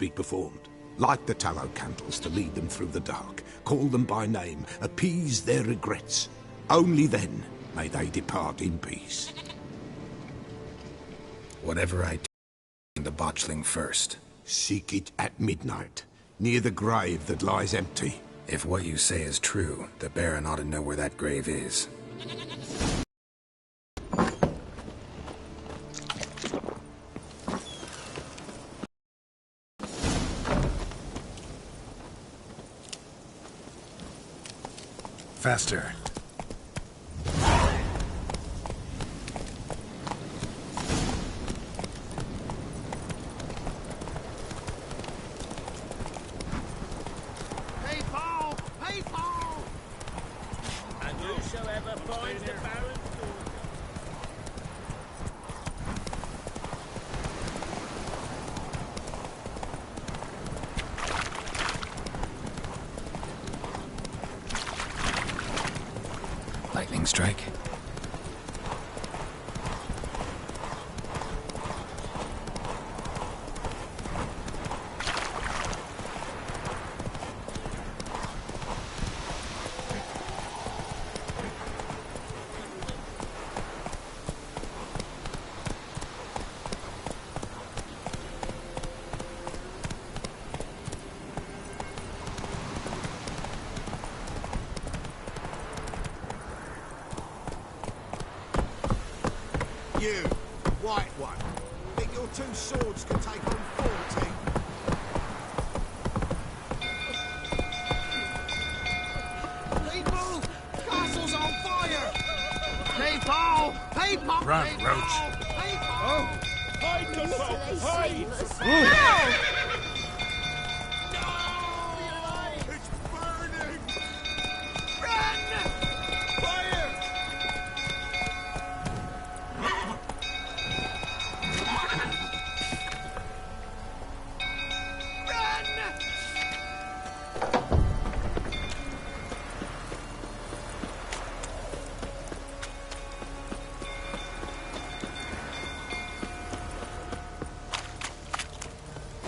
be performed. Light the tallow candles to lead them through the dark. Call them by name. Appease their regrets. Only then may they depart in peace. Whatever I do, the botchling first. Seek it at midnight, near the grave that lies empty. If what you say is true, the Baron ought to know where that grave is. Faster. Lightning strike. You, white one, think your two swords can take on 40? People! Castle's on fire! People! People! Run, people! Roach. People! Hide yourself! Hide! It's burning! Run! Fire!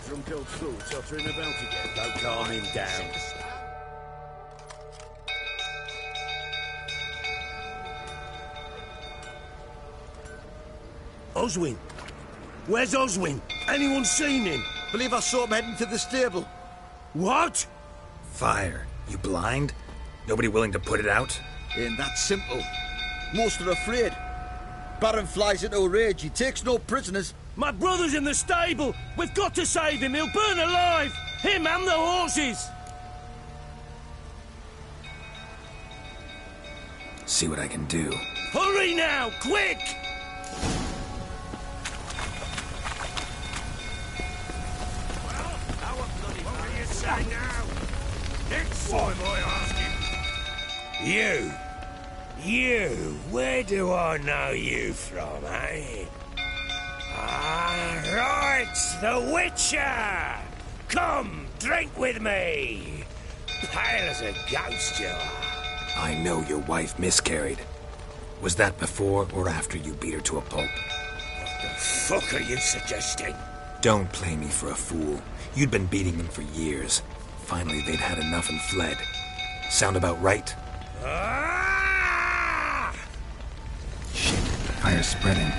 Drunk old fool tottering about again. Don't calm him down. Oswin? Where's Oswin? Anyone seen him? Believe I saw him heading to the stable. What? Fire. You blind? Nobody willing to put it out? Ain't that simple. Most are afraid. Baron flies into a rage. He takes no prisoners. My brother's in the stable. We've got to save him. He'll burn alive. Him and the horses. See what I can do. Hurry now, quick! Well, how a bloody what do you say now? Next time I ask him. You, where do I know you from, eh? Ah, right, the Witcher! Come, drink with me! Pale as a ghost you are. I know your wife miscarried. Was that before or after you beat her to a pulp? What the fuck are you suggesting? Don't play me for a fool. You'd been beating them for years. Finally, they'd had enough and fled. Sound about right? Ah! Shit, fire's spreading.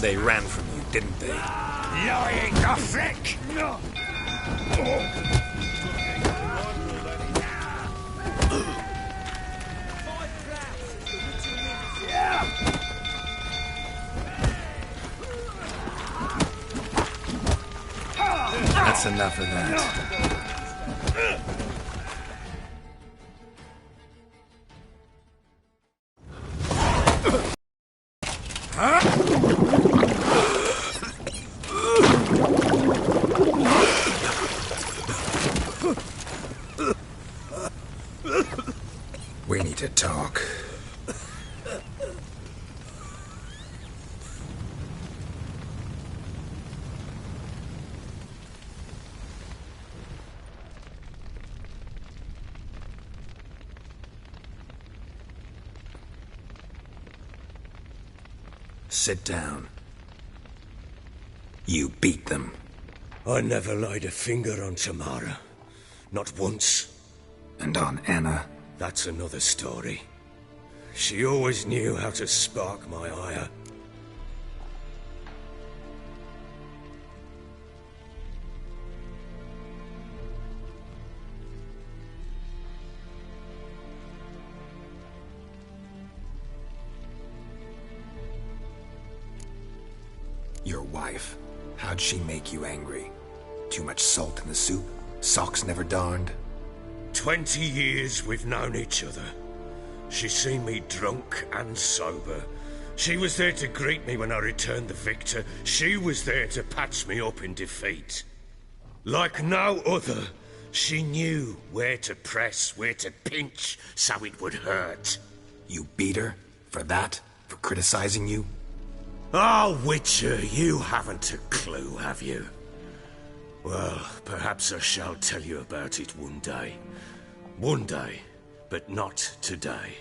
They ran from you, didn't they? Lying the flick! No! That's enough of that. We need to talk. Sit down. You beat them. I never laid a finger on Tamara. Not once. And on Anna? That's another story. She always knew how to spark my ire. Your wife. How'd she make you angry? Too much salt in the soup? Socks never darned? 20 years we've known each other. She's seen me drunk and sober. She was there to greet me when I returned the victor. She was there to patch me up in defeat. Like no other, she knew where to press, where to pinch, so it would hurt. You beat her? For that? For criticizing you? Oh, Witcher, you haven't a clue, have you? Well, perhaps I shall tell you about it one day. One day, but not today.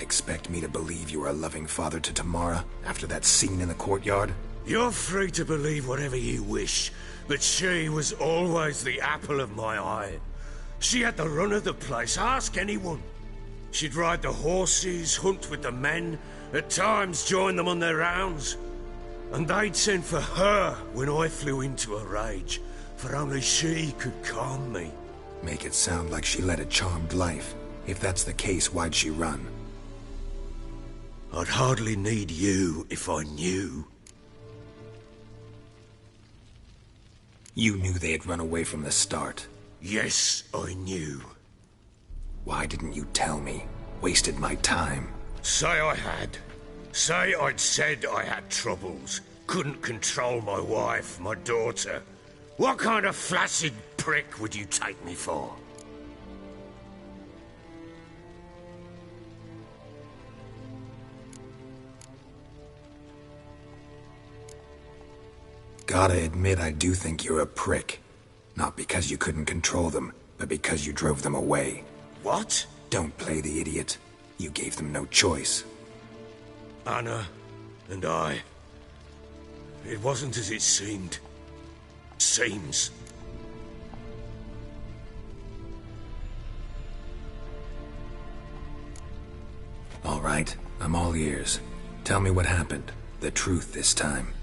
Expect me to believe you are a loving father to Tamara after that scene in the courtyard? You're free to believe whatever you wish, but she was always the apple of my eye. She had the run of the place, ask anyone. She'd ride the horses, hunt with the men, at times join them on their rounds. And they'd send for her when I flew into a rage, for only she could calm me. Make it sound like she led a charmed life. If that's the case, why'd she run? I'd hardly need you if I knew. You knew they had run away from the start. Yes, I knew. Why didn't you tell me? Wasted my time. Say I had. Say I'd said I had troubles. Couldn't control my wife, my daughter. What kind of flaccid prick would you take me for? Gotta admit, I do think you're a prick. Not because you couldn't control them, but because you drove them away. What? Don't play the idiot. You gave them no choice. Anna and I... It wasn't as it seemed. Seems. All right, I'm all ears. Tell me what happened. The truth this time.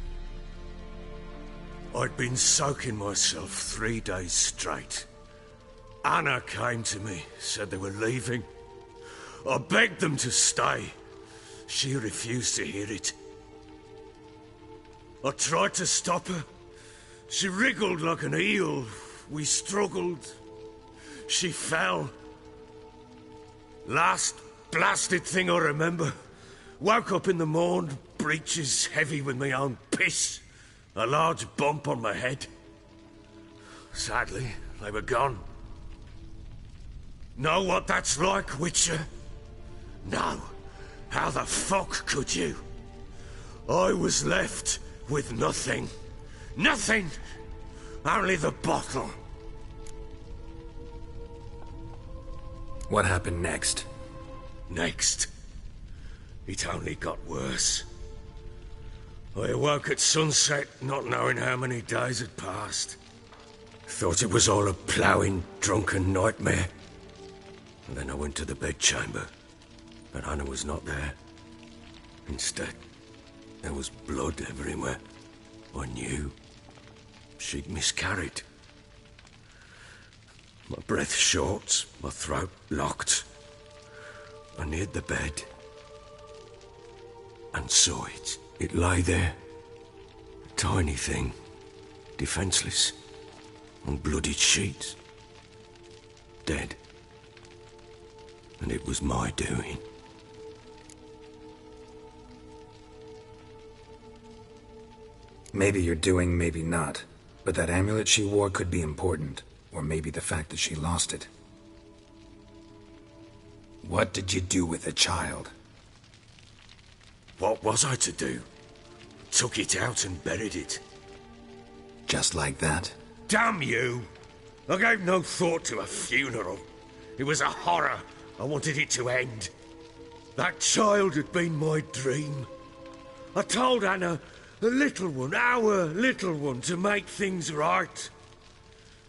I'd been soaking myself 3 days straight. Anna came to me, said they were leaving. I begged them to stay. She refused to hear it. I tried to stop her. She wriggled like an eel. We struggled. She fell. Last blasted thing I remember. Woke up in the morn, breeches heavy with my own piss. A large bump on my head. Sadly, they were gone. Know what that's like, Witcher? No. How the fuck could you? I was left with nothing. Nothing! Only the bottle. What happened next? Next, it only got worse. I awoke at sunset, not knowing how many days had passed. Thought it was all a ploughing, drunken nightmare. And then I went to the bedchamber, but Anna was not there. Instead, there was blood everywhere. I knew she'd miscarried. My breath short, my throat locked. I neared the bed and saw it. It lay there, a tiny thing, defenseless, on bloodied sheets, dead. And it was my doing. Maybe you're doing, maybe not. But that amulet she wore could be important. Or maybe the fact that she lost it. What did you do with the child? What was I to do? Took it out and buried it. Just like that? Damn you! I gave no thought to a funeral. It was a horror. I wanted it to end. That child had been my dream. I told Anna, the little one, our little one, to make things right.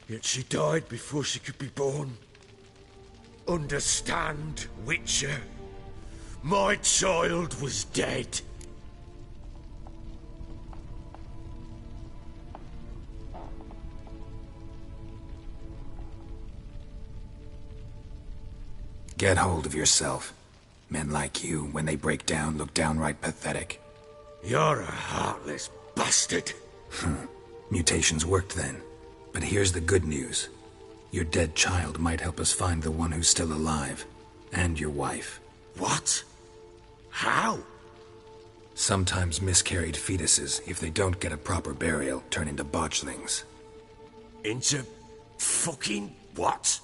Yet she died before she could be born. Understand, Witcher? My child was dead. Get hold of yourself. Men like you, when they break down, look downright pathetic. You're a heartless bastard. Mutations worked then. But here's the good news. Your dead child might help us find the one who's still alive. And your wife. What? How? Sometimes miscarried fetuses, if they don't get a proper burial, turn into botchlings. Into fucking what?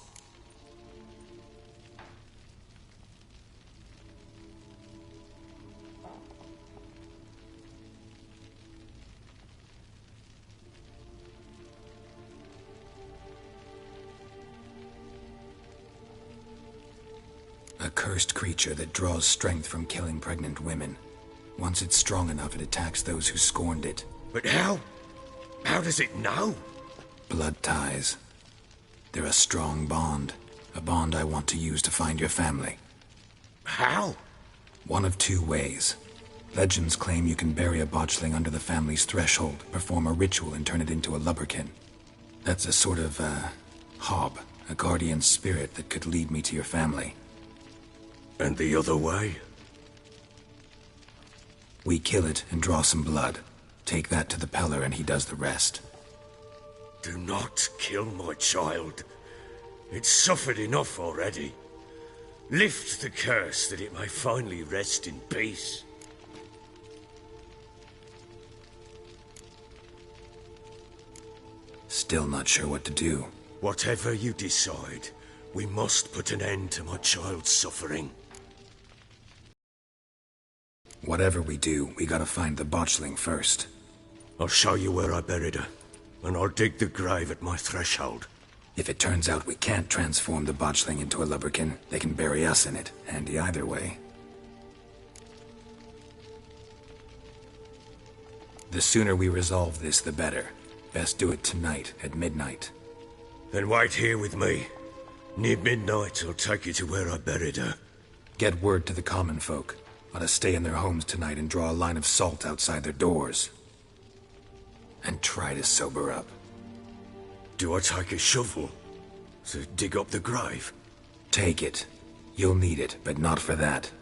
A cursed creature that draws strength from killing pregnant women. Once it's strong enough, it attacks those who scorned it. But how? How does it know? Blood ties. They're a strong bond. A bond I want to use to find your family. How? One of two ways. Legends claim you can bury a botchling under the family's threshold, perform a ritual, and turn it into a lubberkin. That's a sort of, hob, a guardian spirit that could lead me to your family. And the other way? We kill it and draw some blood. Take that to the Peller and he does the rest. Do not kill my child. It's suffered enough already. Lift the curse that it may finally rest in peace. Still not sure what to do. Whatever you decide, we must put an end to my child's suffering. Whatever we do, we gotta find the botchling first. I'll show you where I buried her, and I'll dig the grave at my threshold. If it turns out we can't transform the botchling into a lubberkin, they can bury us in it. Handy either way. The sooner we resolve this, the better. Best do it tonight, at midnight. Then wait here with me. Near midnight, I'll take you to where I buried her. Get word to the common folk. Let us stay in their homes tonight and draw a line of salt outside their doors. And try to sober up. Do I take a shovel to dig up the grave? Take it. You'll need it, but not for that.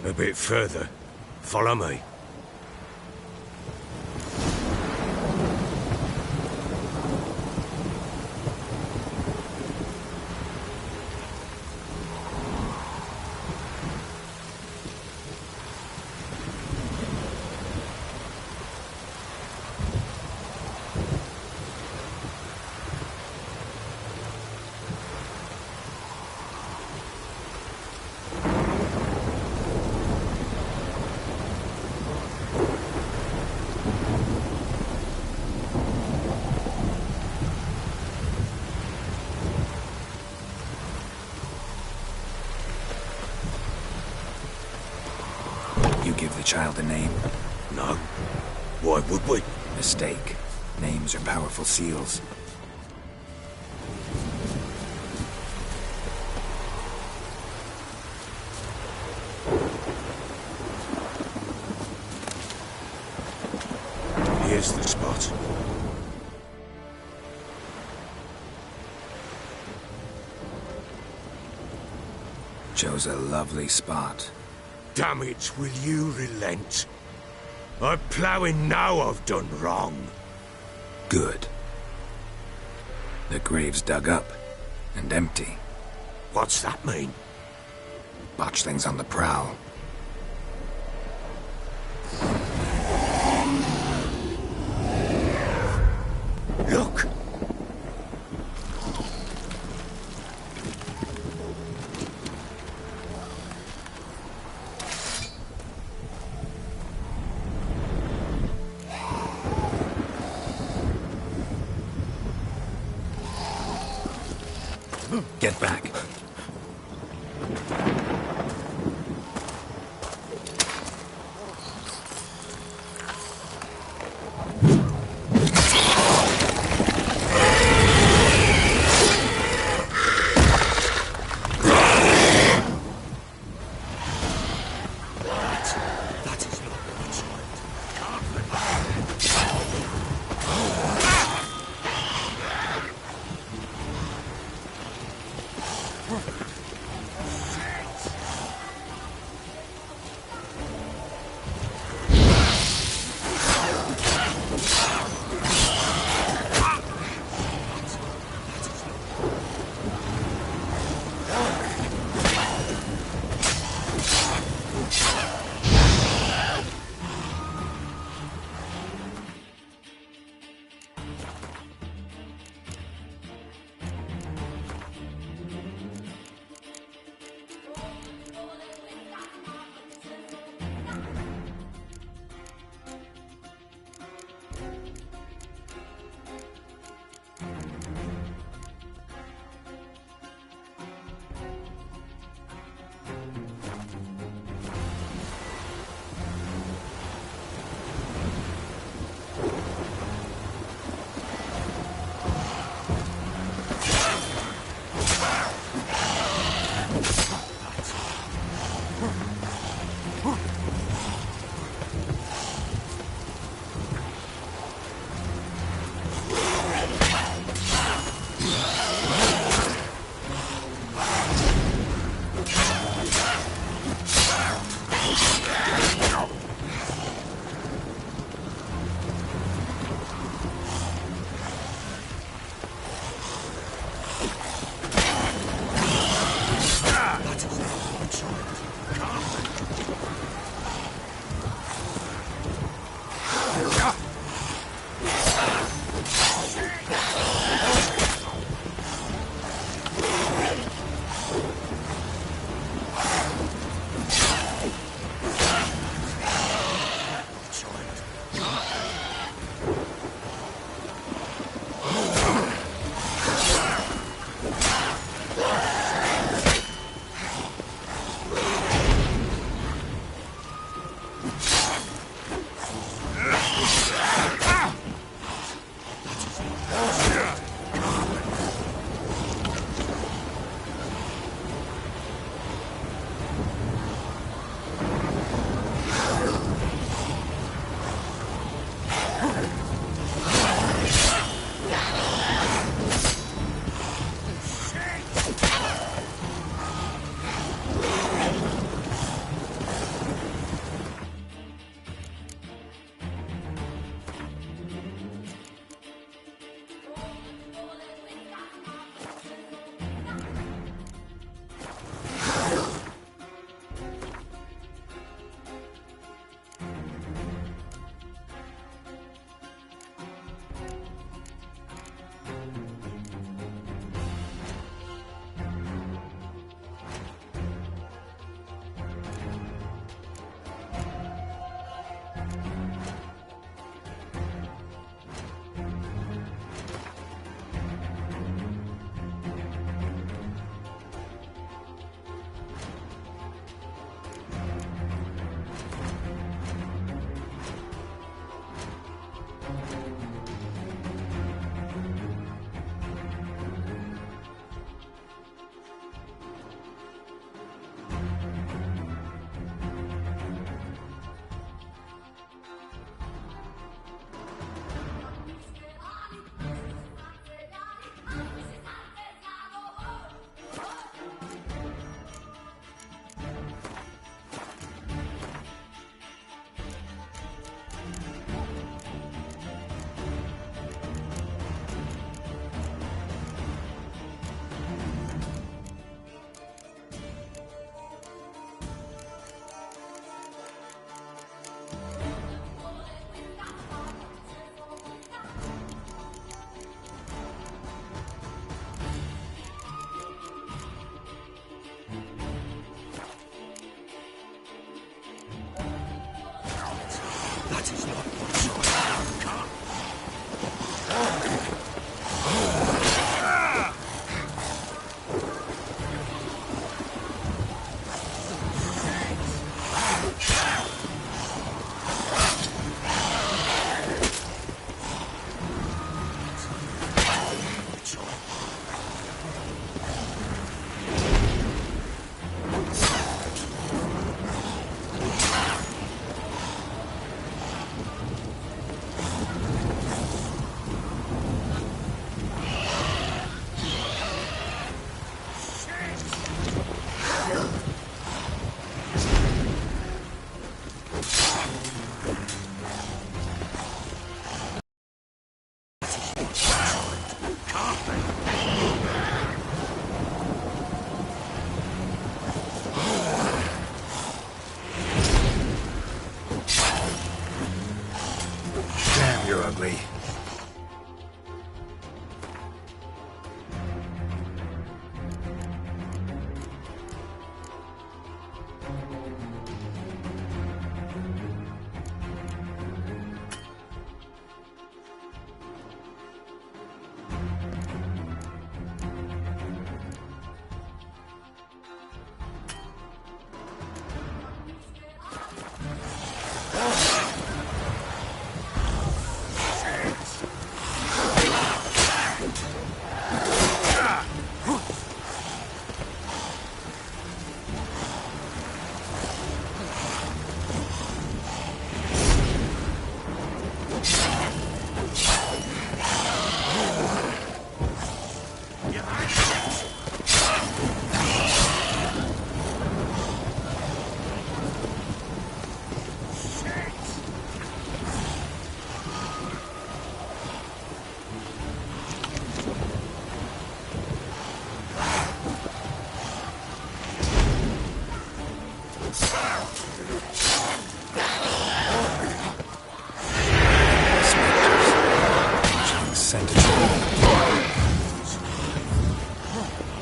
A bit further. Follow me. Give the child a name? No. Why would we? Mistake. Names are powerful seals. Here's the spot. Chose a lovely spot. Damn it, will you relent? I'm ploughing now I've done wrong. Good. The grave's dug up and empty. What's that mean? Botchling's on the prowl. Look! Get back.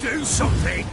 Do something!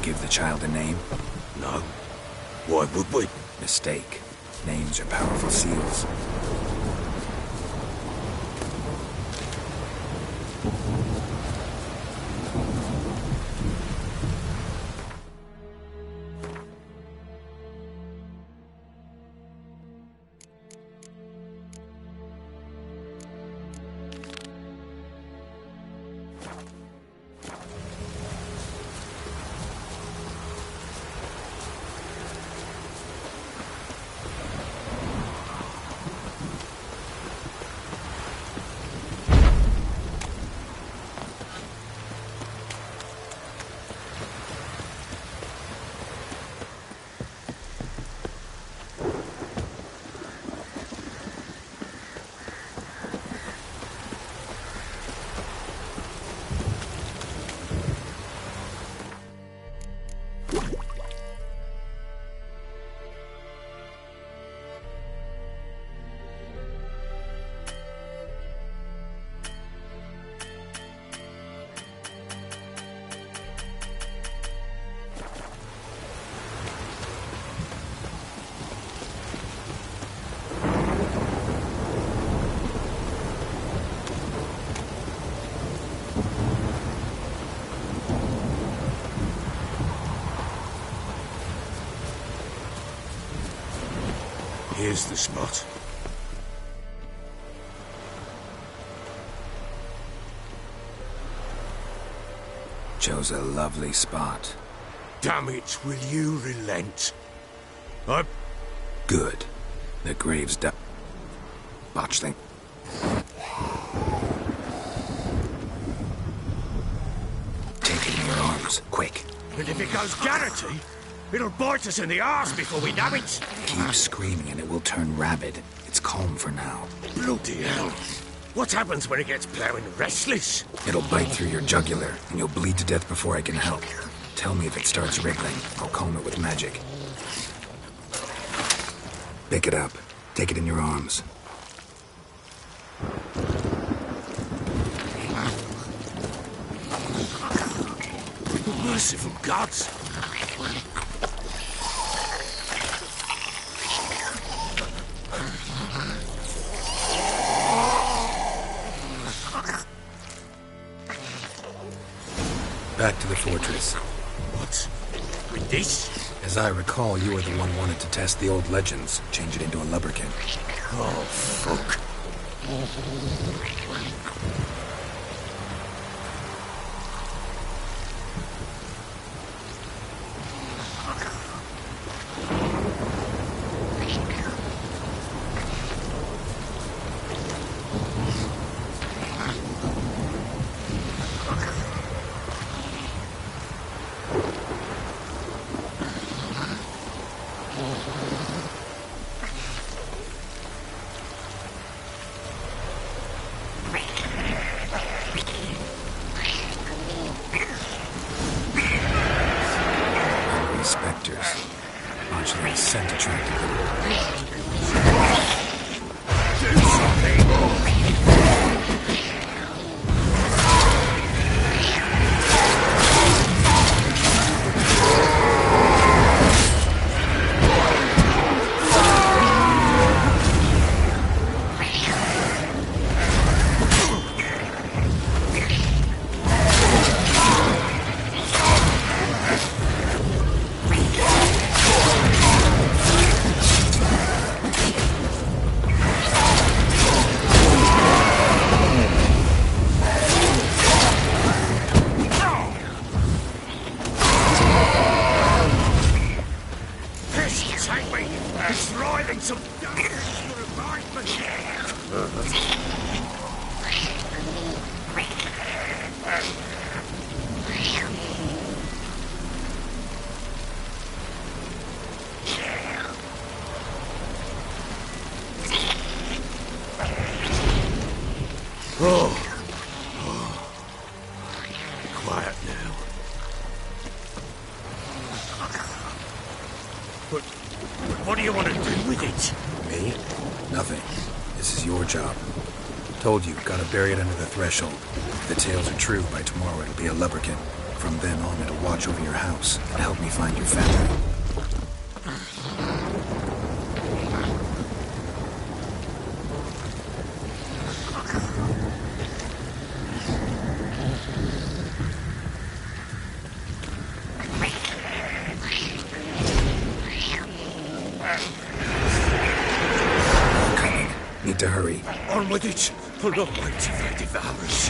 Give the child a name? No. Why would we? Mistake. Names are powerful seals. Here's the spot. Chose a lovely spot. Damn it, will you relent? Good. The grave's done. Botchling. Take it in your arms, quick. And if it goes Garrity, it'll bite us in the arse before we know it. Keep screaming and it will turn rabid. It's calm for now. Bloody hell. What happens when it gets plowing restless? It'll bite through your jugular, and you'll bleed to death before I can help. Tell me if it starts wriggling. I'll calm it with magic. Pick it up. Take it in your arms. Merciful gods! Back to the fortress. What? With this? As I recall, you were the one wanted to test the old legends, change it into a lubberkin. Oh, fuck. Spectres. Botchling's scent attracted them. Do something! It's writhing some quiet now. But what do you want to do with it? Me? Nothing. This is your job. Told you, gotta bury it under the threshold. If the tales are true, by tomorrow it'll be a lubberkin. From then on, it'll watch over your house and help me find your family. Need to hurry. On with it! I'll not wait till they devour us.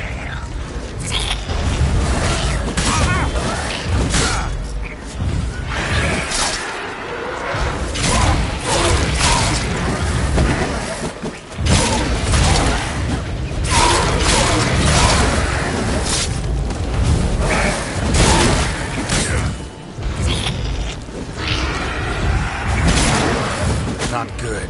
Not good.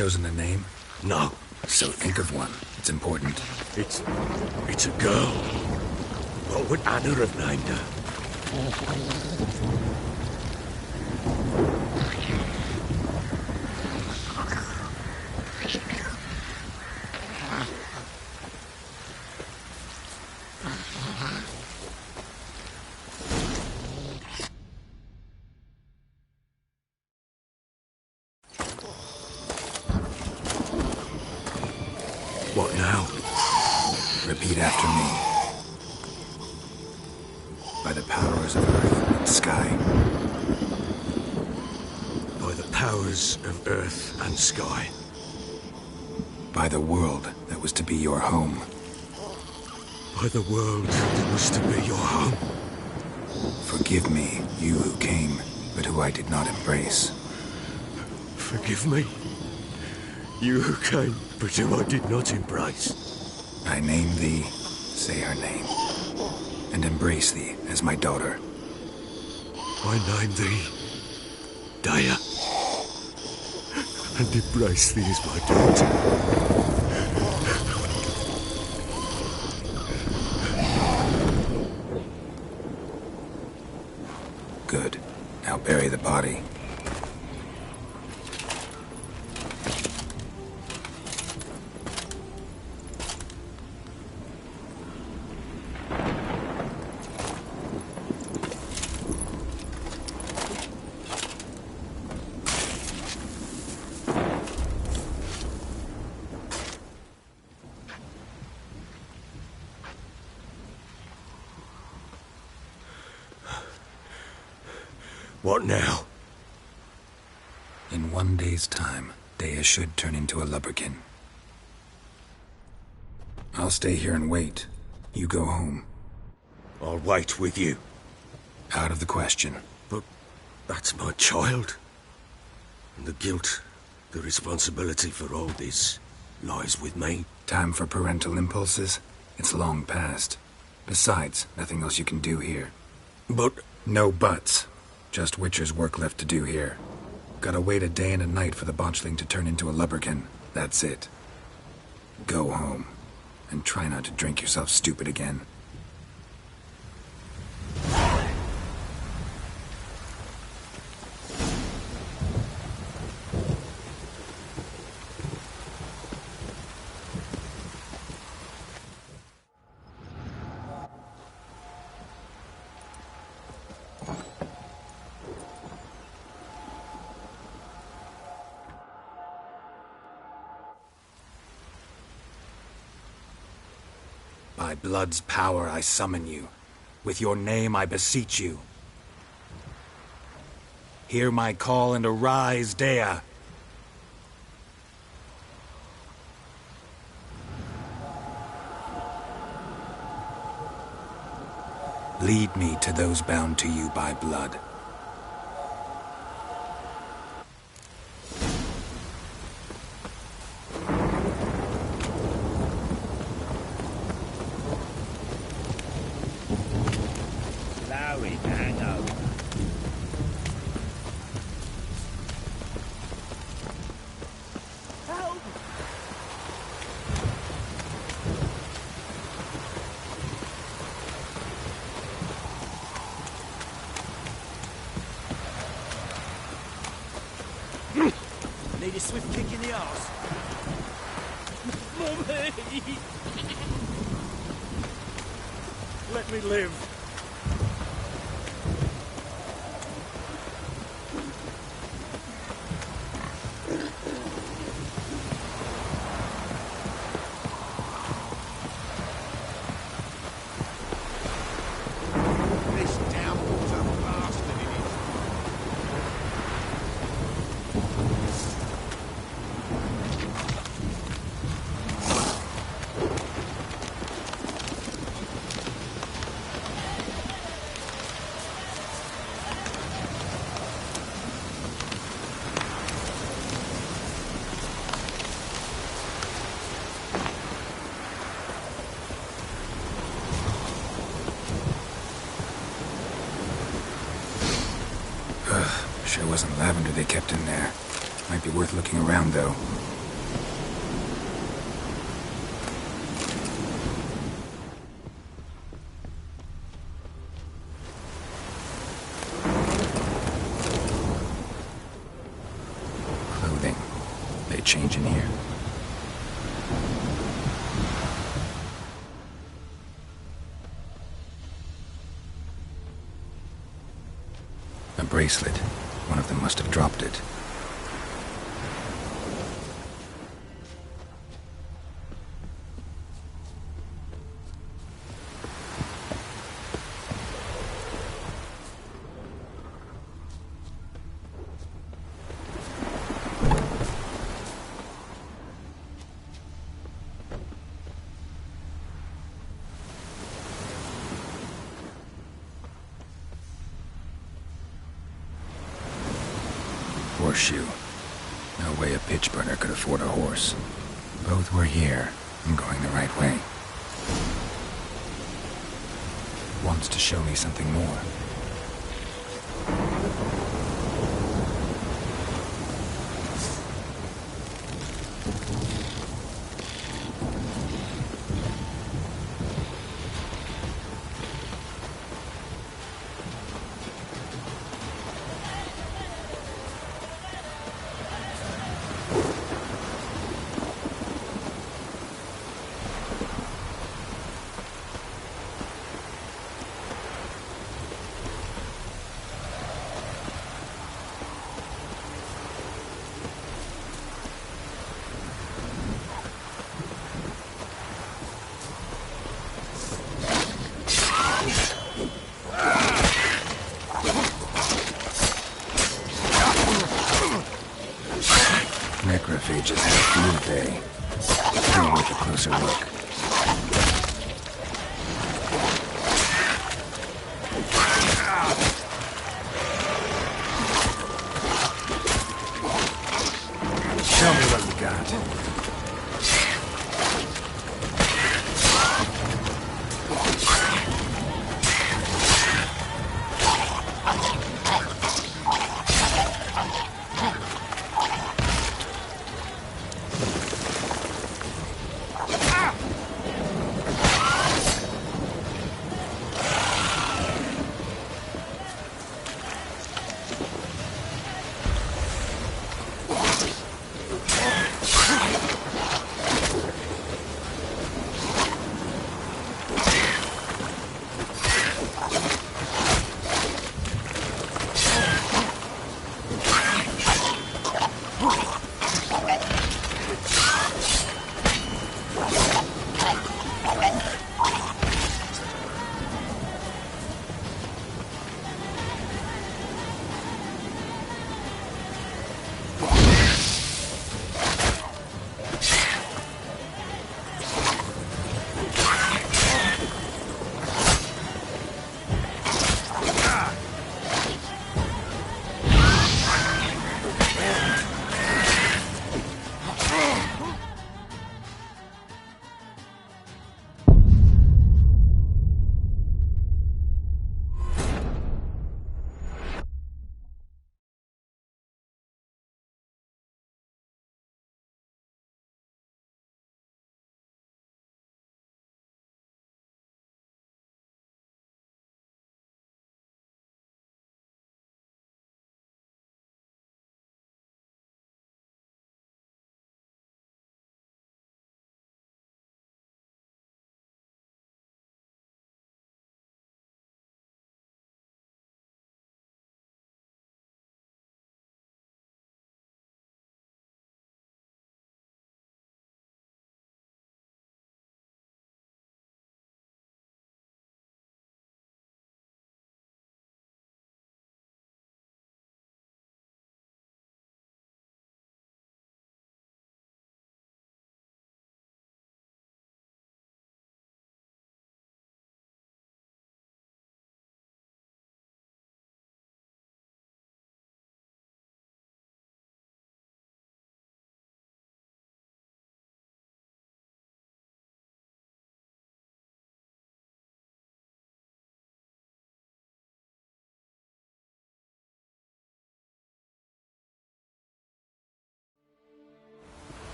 chosen a name? No. So think of one. It's important. It's a girl. What would Anna have named her? What now? Repeat after me. By the powers of earth and sky. By the powers of earth and sky. By the world that was to be your home. By the world that was to be your home. Forgive me, you who came, but who I did not embrace. Forgive me. You who came, but who I did not embrace. I name thee, say her name, and embrace thee as my daughter. I name thee Daya, and embrace thee as my daughter. Good. Now bury the body. What now? In 1 day's time, Daya should turn into a lubberkin. I'll stay here and wait. You go home. I'll wait with you. Out of the question. But that's my child. And the guilt, the responsibility for all this lies with me. Time for parental impulses? It's long past. Besides, nothing else you can do here. But No buts. Just Witcher's work left to do here. Gotta wait a day and a night for the botchling to turn into a lubberkin. That's it. Go home. And try not to drink yourself stupid again. By blood's power I summon you. With your name I beseech you. Hear my call and arise, Daya. Lead me to those bound to you by blood. Need a swift kick in the arse. Mummy! Let me live. This downpour's a bastard in it. Sure wasn't lavender they kept in there. Might be worth looking around, though. change in here. A bracelet. One of them must have dropped it. Horseshoe. No way a pitch burner could afford a horse. Both were here. I'm going the right way. Wants to show me something more.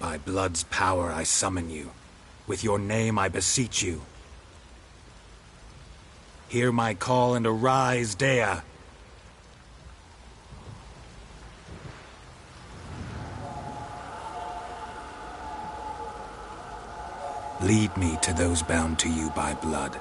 By blood's power I summon you. With your name I beseech you. Hear my call and arise, Dea. Lead me to those bound to you by blood.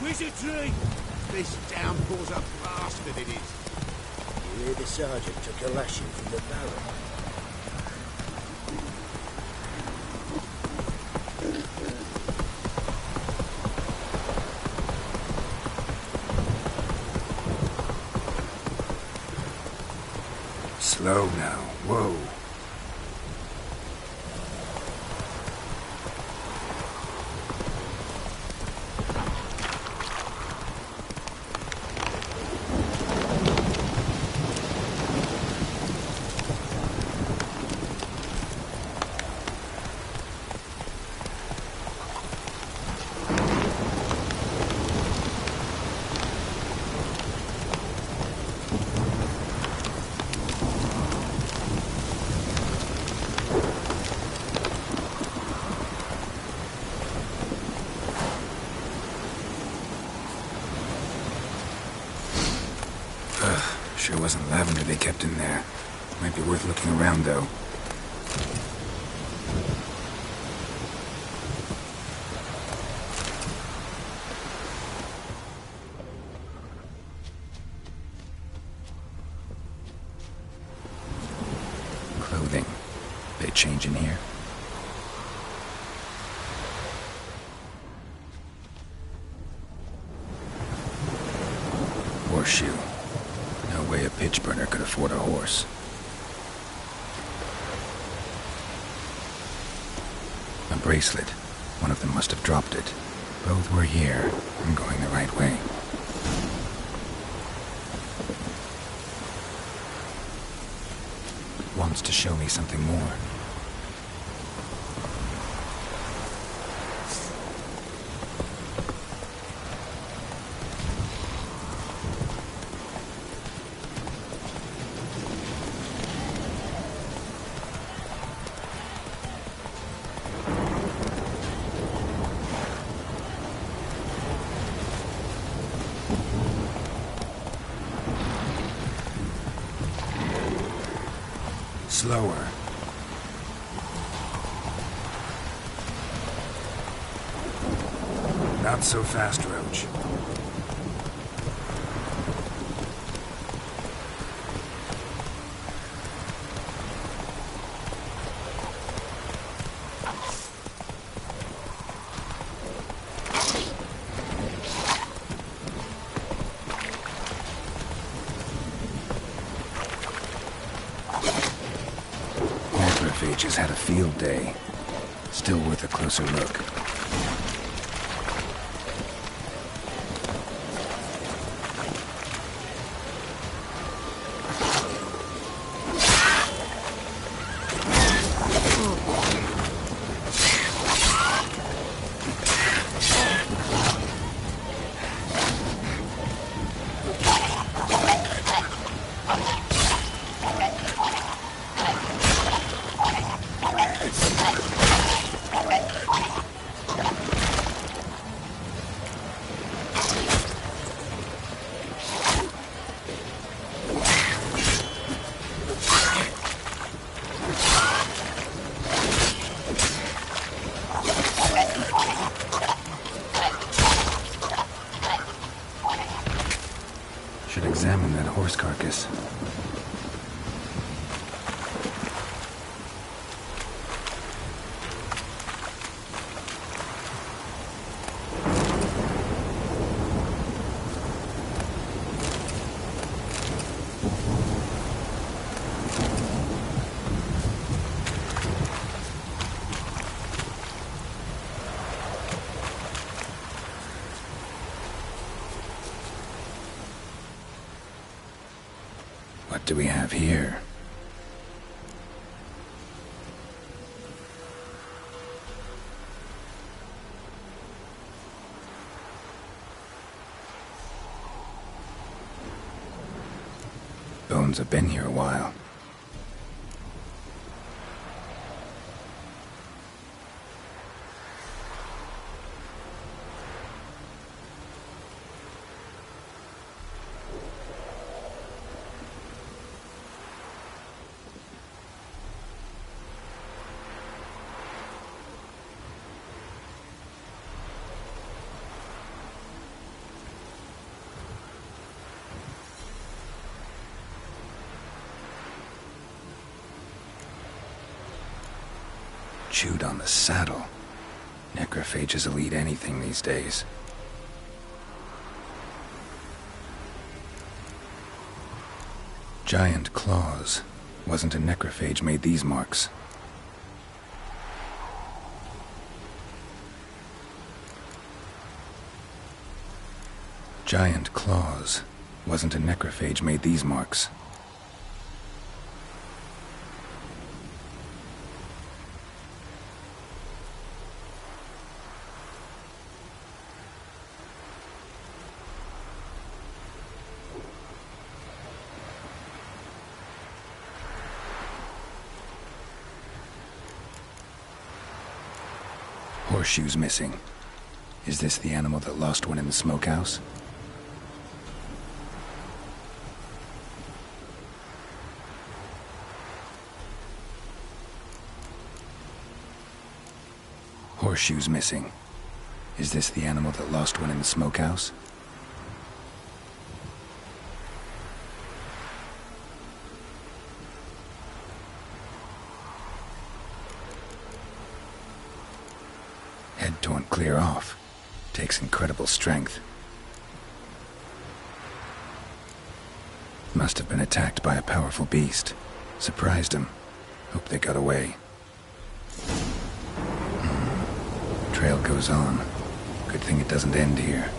Wizardry! This downpour's a bastard, it is. You hear the sergeant took a lashing from the barrel. Slow now. Whoa. Sure wasn't lavender they kept in there. Might be worth looking around, though. Clothing. They change in here? Horseshoe. No way a pitch burner could afford a horse. A bracelet. One of them must have dropped it. Both were here. I'm going the right way. Wants to show me something more. Slower. Not so fast, Roach. Has had a field day. Still worth a closer look. Should examine that horse carcass. What do we have here? Bones have been here a while. Chewed on the saddle. Necrophages will eat anything these days. Giant claws. Wasn't a necrophage made these marks. Giant claws. Wasn't a necrophage made these marks. Horseshoes missing. Is this the animal that lost one in the smokehouse? Horseshoes missing. Is this the animal that lost one in the smokehouse? Head torn clear off. Takes incredible strength. Must have been attacked by a powerful beast. Surprised him. Hope they got away. Trail goes on. Good thing it doesn't end here.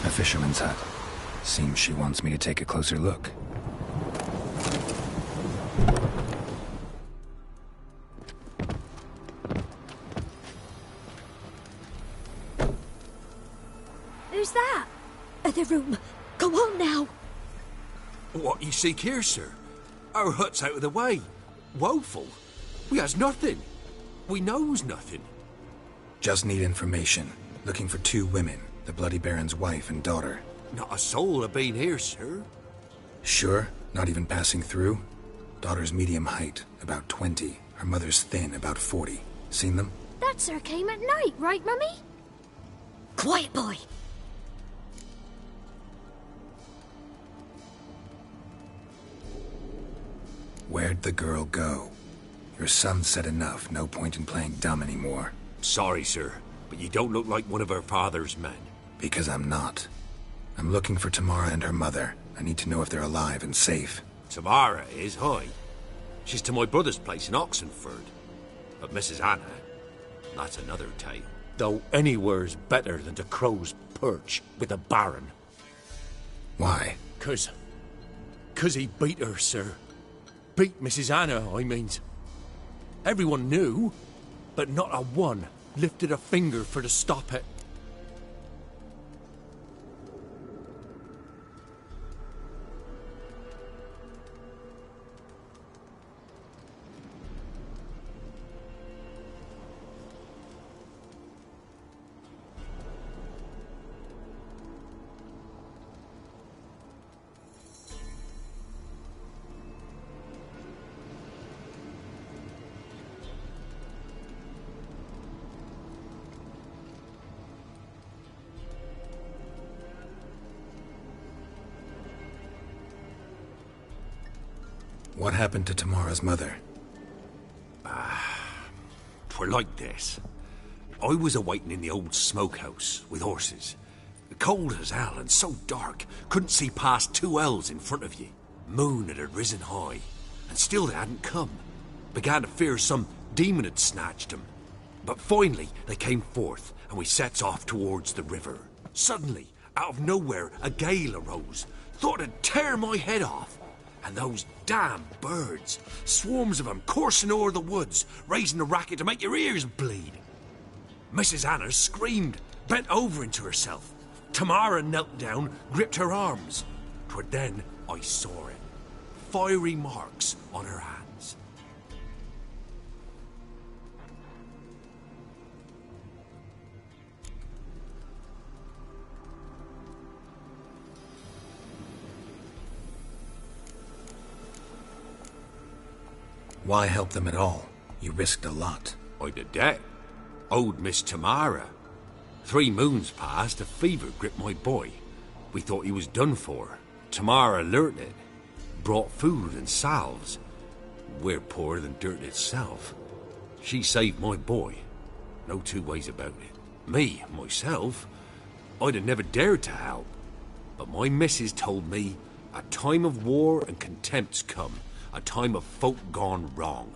Fisherman's hut. Seems she wants me to take a closer look. Who's that? The room. Go on now. What you seek here, sir? Our hut's out of the way. Woeful. We has nothing. We knows nothing. Just need information. Looking for 2 women. The Bloody Baron's wife and daughter. Not a soul have been here, sir. Sure? Not even passing through? Daughter's medium height, about 20. Her mother's thin, about 40. Seen them? That sir came at night, right, Mummy? Quiet, boy. Where'd the girl go? Your son said enough. No point in playing dumb anymore. Sorry, sir, but you don't look like one of her father's men. Because I'm not. I'm looking for Tamara and her mother. I need to know if they're alive and safe. Tamara is, hi. She's to my brother's place in Oxenford. But Mrs. Anna, that's another tale. Though anywhere's better than to Crow's Perch with a baron. Why? 'Cause he beat her, sir. Beat Mrs. Anna, I means. Everyone knew, but not a one lifted a finger for to stop it. What happened to Tamara's mother? Twere like this. I was awaiting in the old smokehouse with horses. Cold as hell and so dark, couldn't see past 2 ells in front of ye. Moon had risen high, and still they hadn't come. Began to fear some demon had snatched them. But finally they came forth, and we sets off towards the river. Suddenly, out of nowhere, a gale arose. Thought it'd tear my head off. And those damn birds, swarms of them coursing o'er the woods, raising a racket to make your ears bleed. Mrs. Anna screamed, bent over into herself. Tamara knelt down, gripped her arms. 'Twere then I saw it. Fiery marks on her hands. Why help them at all? You risked a lot. I did that. Owed Miss Tamara. 3 moons passed, a fever gripped my boy. We thought he was done for. Tamara learnt it. Brought food and salves. We're poorer than dirt itself. She saved my boy. No 2 ways about it. Me, myself, I'd have never dared to help. But my missus told me a time of war and contempt's come. A time of folk gone wrong.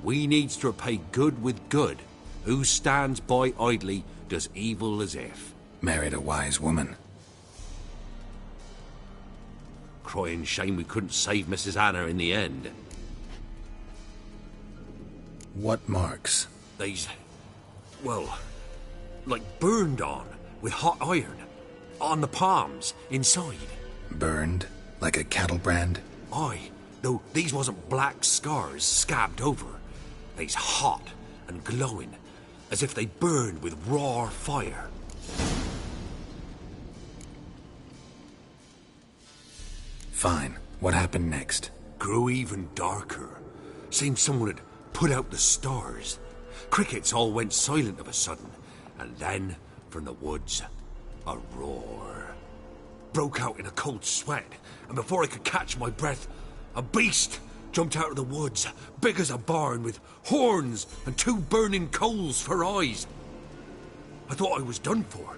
We needs to repay good with good. Who stands by idly does evil as if. Married a wise woman. Crying shame we couldn't save Mrs. Anna in the end. What marks? They's, well, like burned on with hot iron. On the palms, inside. Burned? Like a cattle brand? Aye, though these wasn't black scars scabbed over. They's hot and glowing, as if they burned with raw fire. Fine. What happened next? Grew even darker. Seemed someone had put out the stars. Crickets all went silent of a sudden, and then, from the woods, a roar. Broke out in a cold sweat, and before I could catch my breath, a beast jumped out of the woods, big as a barn, with horns and 2 burning coals for eyes. I thought I was done for.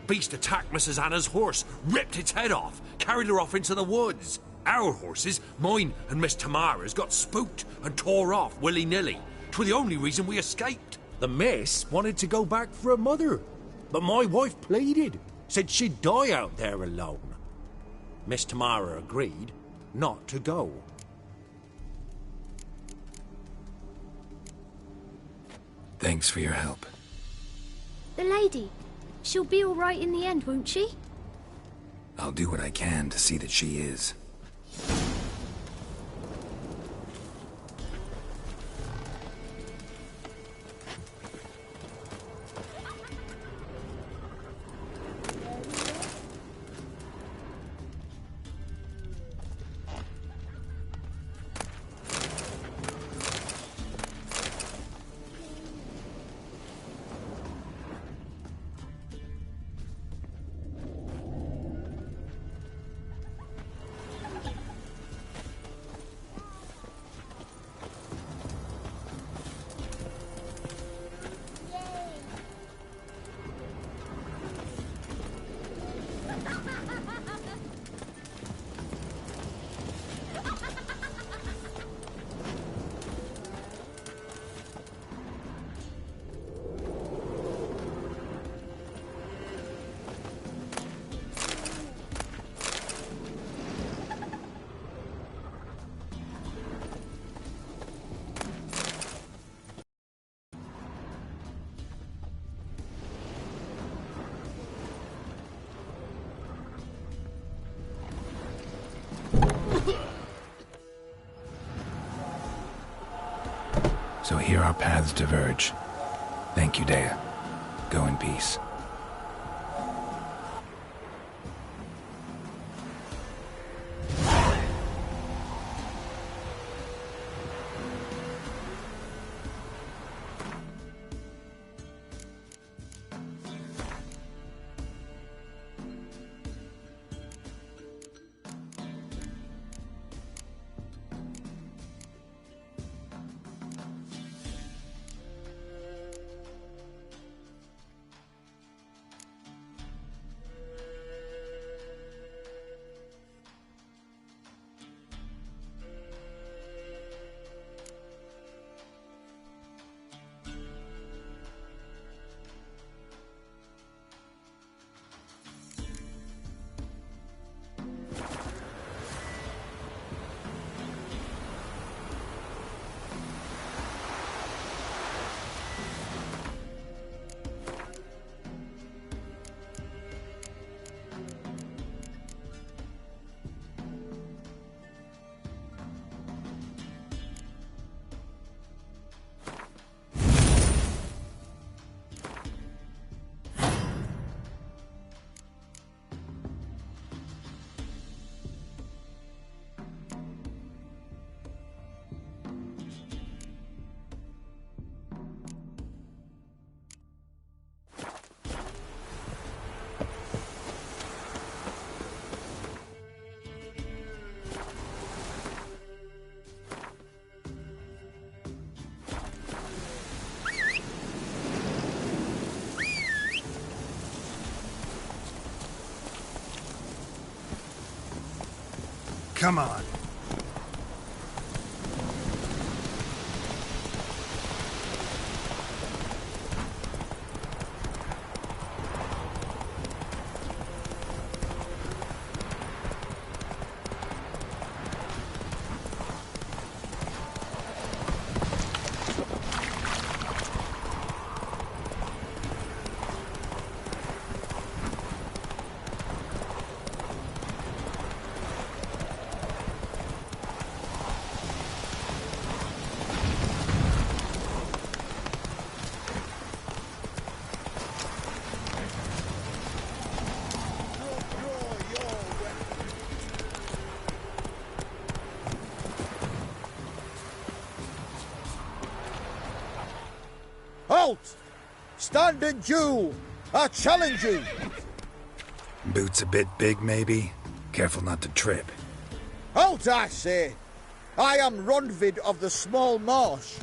Beast attacked Mrs. Anna's horse, ripped its head off, carried her off into the woods. Our horses, mine and Miss Tamara's, got spooked and tore off willy-nilly. 'Twere the only reason we escaped. The miss wanted to go back for her mother, but my wife pleaded, said she'd die out there alone. Miss Tamara agreed not to go. Thanks for your help. The lady. She'll be all right in the end, won't she? I'll do what I can to see that she is. So here our paths diverge. Thank you, Dea. Go in peace. Come on. Halt! Stand in duel! I challenge you! Boots a bit big, maybe? Careful not to trip. Halt, I say! I am Ronvid of the Small Marsh,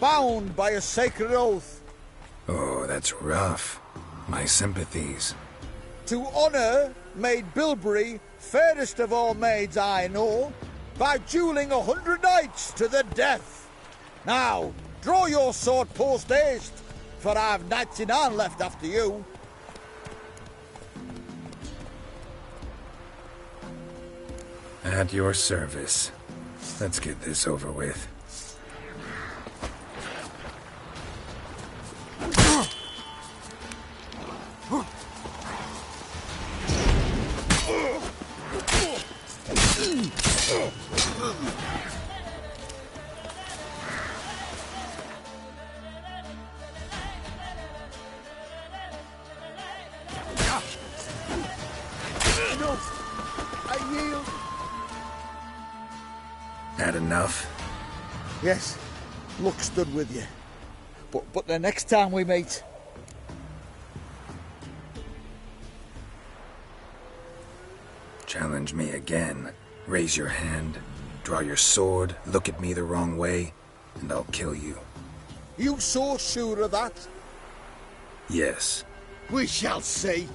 bound by a sacred oath. Oh, that's rough. My sympathies. To honour Maid Bilberry, fairest of all maids I know, by duelling 100 knights to the death. Now, draw your sword post haste, for I've knights in hand left after you. At your service. Let's get this over with. I yield. Had enough? Yes, luck stood with you. But the next time we meet... Challenge me again. Raise your hand, draw your sword, look at me the wrong way, and I'll kill you. You so sure of that? Yes. We shall see.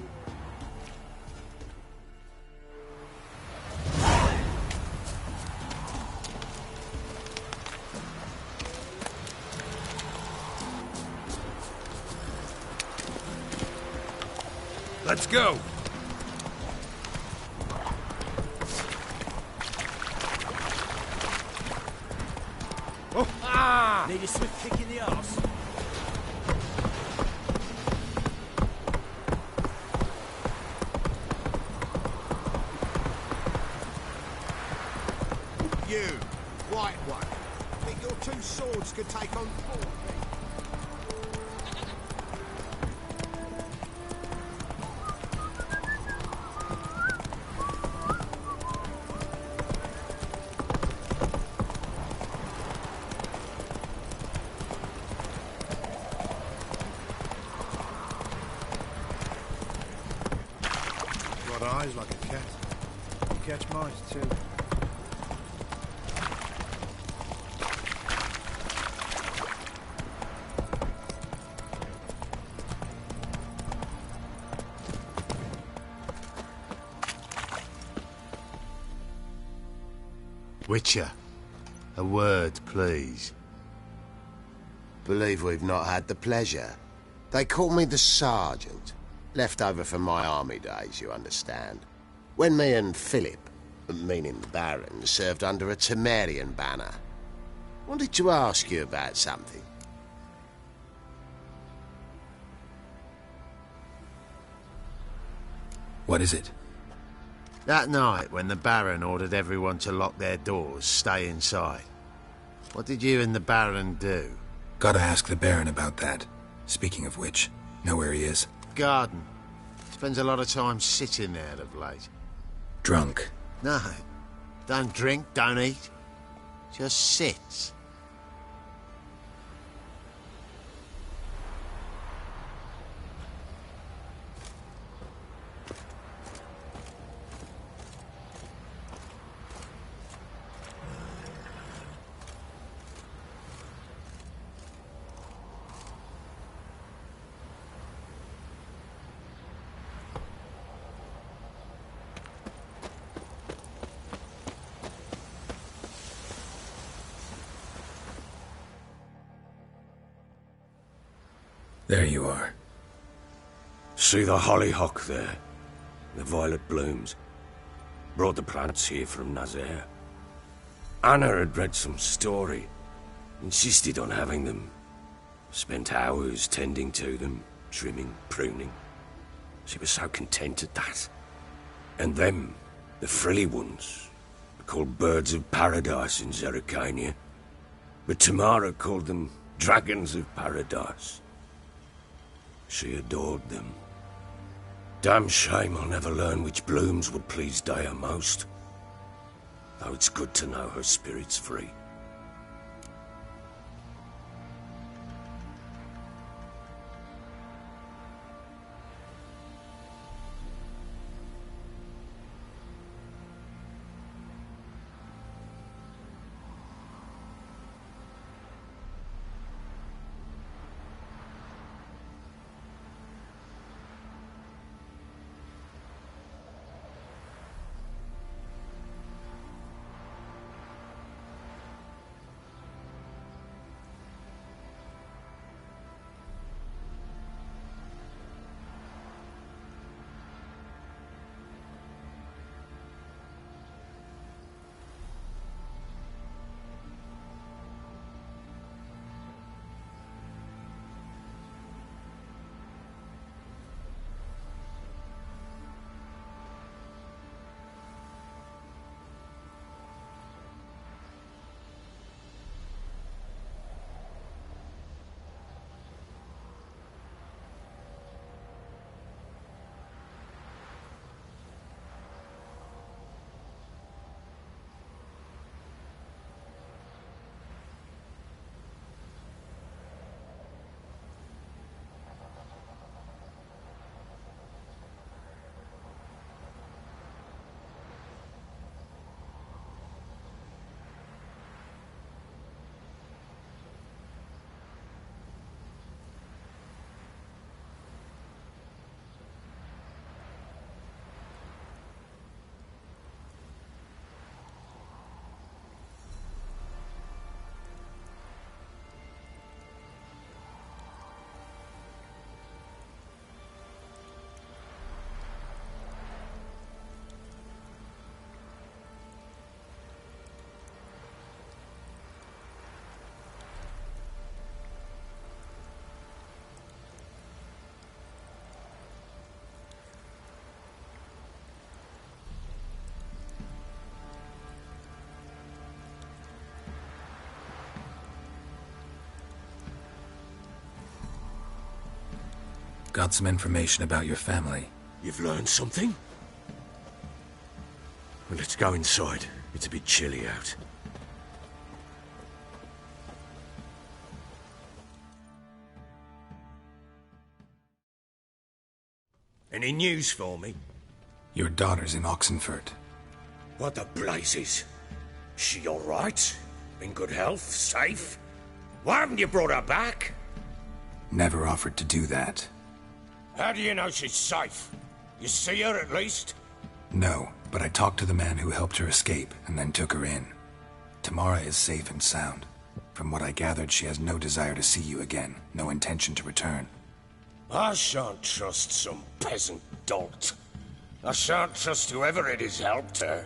Let's go! Oh. Ah! Need a swift kick in the arse. You, white one, think your two swords could take on four? Eyes like a cat. You catch mice too. Witcher, a word, please. Believe we've not had the pleasure. They call me the Sergeant. Left over from my army days, you understand. When me and Philip, meaning the Baron, served under a Temerian banner. Wanted to ask you about something. What is it? That night, when the Baron ordered everyone to lock their doors, stay inside. What did you and the Baron do? Gotta ask the Baron about that. Speaking of which, know where he is? Garden. Spends a lot of time sitting there of late. Drunk. No. Don't drink, don't eat. Just sits. There you are. See the hollyhock there? The violet blooms. Brought the plants here from Nazaire. Anna had read some story. Insisted on having them. Spent hours tending to them, trimming, pruning. She was so content at that. And them, the frilly ones, are called birds of paradise in Zerrikania. But Tamara called them dragons of paradise. She adored them. Damn shame I'll never learn which blooms would please Dea most. Though it's good to know her spirit's free. Got some information about your family. You've learned something? Well, let's go inside. It's a bit chilly out. Any news for me? Your daughter's in Oxenfurt. What the blazes? She all right? In good health? Safe? Why haven't you brought her back? Never offered to do that. How do you know she's safe? You see her at least? No, but I talked to the man who helped her escape and then took her in. Tamara is safe and sound. From what I gathered, she has no desire to see you again, no intention to return. I shan't trust some peasant dolt. I shan't trust whoever it is helped her.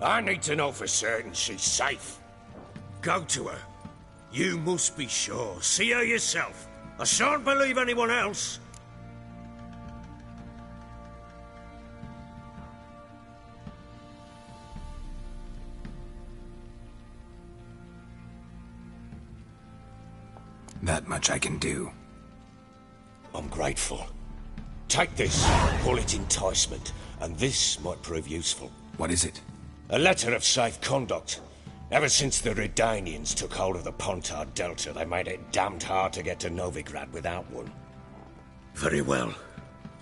I need to know for certain she's safe. Go to her. You must be sure. See her yourself. I shan't believe anyone else. That much I can do. I'm grateful. Take this, call it enticement, and this might prove useful. What is it? A letter of safe conduct. Ever since the Redanians took hold of the Pontard Delta, they made it damned hard to get to Novigrad without one. Very well.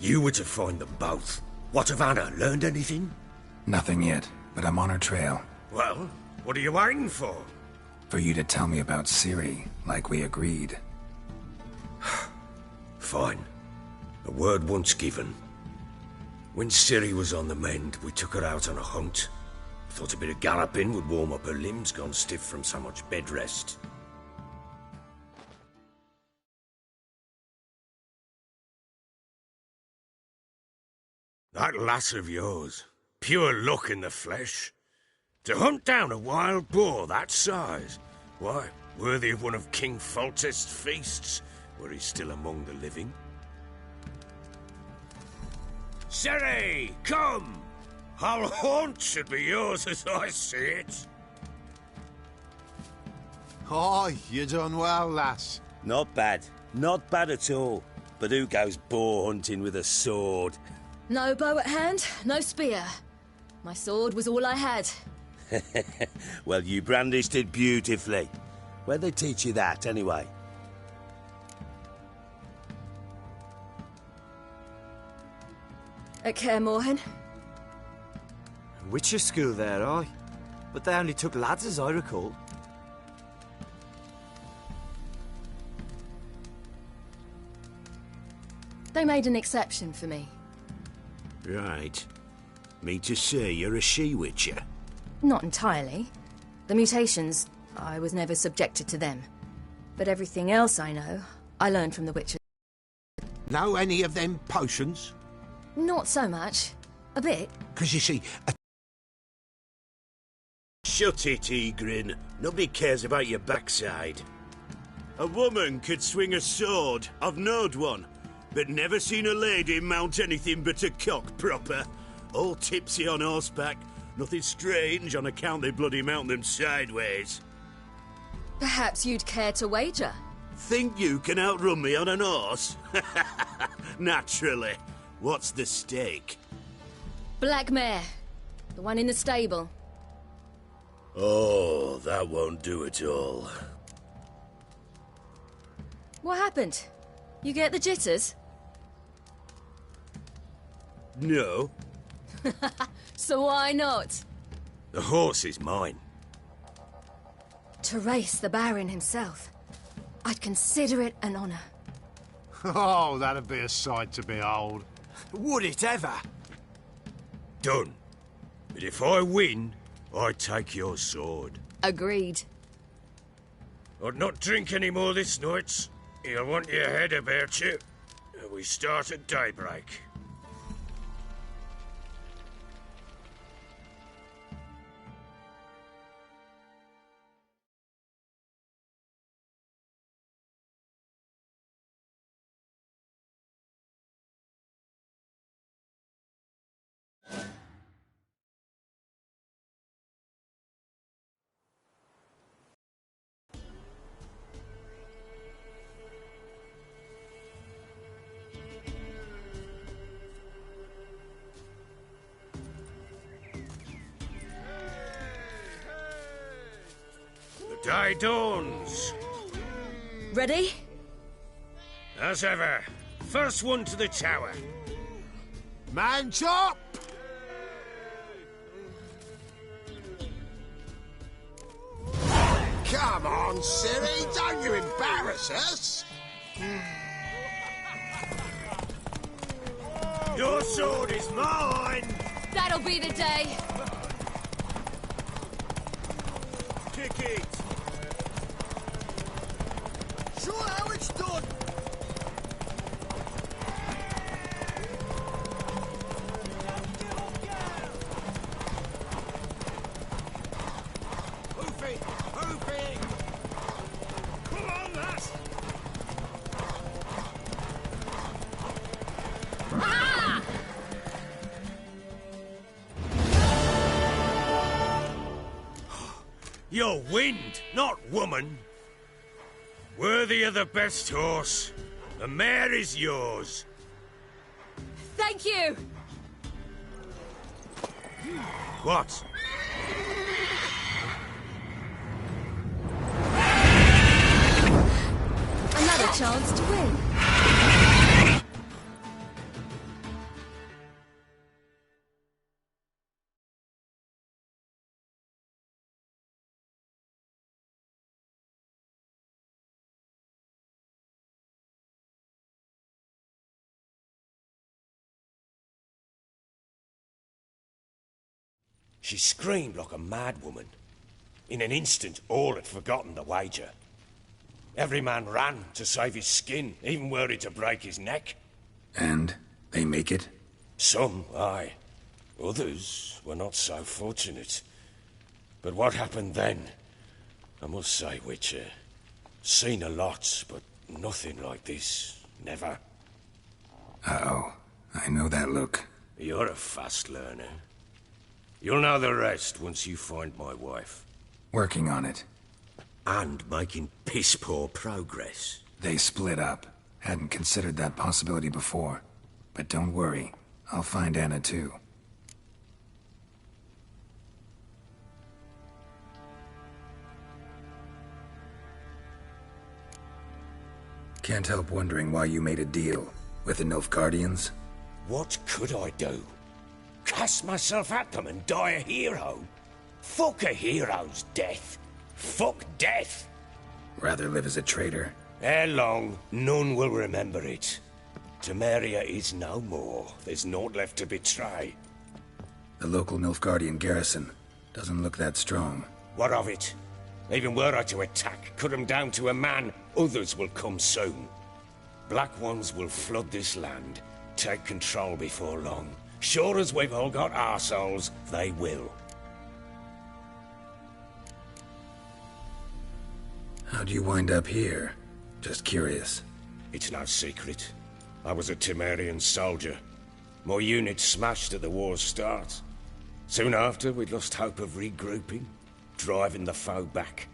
You were to find them both. What of Anna? Learned anything? Nothing yet, but I'm on her trail. Well, what are you waiting for? For you to tell me about Ciri, like we agreed. Fine. A word once given. When Ciri was on the mend, we took her out on a hunt. Thought a bit of galloping would warm up her limbs gone stiff from so much bed rest. That lass of yours, pure luck in the flesh. To hunt down a wild boar that size, why, worthy of one of King Foltest's feasts, were he still among the living. Sere, come! Hull Haunt should be yours as I see it. Aye, you done well, lass. Not bad. Not bad at all. But who goes boar hunting with a sword? No bow at hand, no spear. My sword was all I had. Well, you brandished it beautifully. Where'd they teach you that, anyway? At Kaer Morhen. Witcher school there, aye. But they only took lads, as I recall. They made an exception for me. Right. Me to say you're a she-witcher. Not entirely. The mutations, I was never subjected to them. But everything else I know, I learned from the Witcher. Know any of them potions? Not so much. A bit. 'Cause you see, Shut it, Egrin. Nobody cares about your backside. A woman could swing a sword. I've knowed one. But never seen a lady mount anything but a cock proper. All tipsy on horseback. Nothing strange on account they bloody mount them sideways. Perhaps you'd care to wager? Think you can outrun me on an horse? Naturally. What's the stake? Black mare. The one in the stable. Oh, that won't do at all. What happened? You get the jitters? No. So why not? The horse is mine. To race the Baron himself. I'd consider it an honour. Oh, that'd be a sight to behold. Would it ever? Done. But if I win, I take your sword. Agreed. I'd not drink any more this night. You'll want your head about you. We start at daybreak. The day dawns. Ready? As ever, first one to the tower. Man chop! Come on, Siri, don't you embarrass us! Your sword is mine! That'll be the day. Kick it! Show how it's done! Hoof it! Hoof it! Come on, lass! You're wind, not woman. Worthy of the best horse. The mare is yours. Thank you! What? Another chance to win. She screamed like a mad woman. In an instant, all had forgotten the wager. Every man ran to save his skin, even were it to break his neck. And they make it? Some, aye. Others were not so fortunate. But what happened then? I must say, Witcher, seen a lot, but nothing like this. Never. Uh-oh. I know that look. You're a fast learner. You'll know the rest once you find my wife. Working on it. And making piss-poor progress. They split up. Hadn't considered that possibility before. But don't worry. I'll find Anna too. Can't help wondering why you made a deal with the Nilfgaardians. What could I do? Cast myself at them and die a hero? Fuck a hero's death. Fuck death. Rather live as a traitor? Ere long, none will remember it. Temeria is no more. There's naught left to betray. The local Nilfgaardian garrison doesn't look that strong. What of it? Even were I to attack, cut them down to a man, others will come soon. Black Ones will flood this land, take control before long. Sure as we've all got arseholes, they will. How'd you wind up here? Just curious. It's no secret. I was a Temerian soldier. My unit smashed at the war's start. Soon after, we'd lost hope of regrouping, driving the foe back.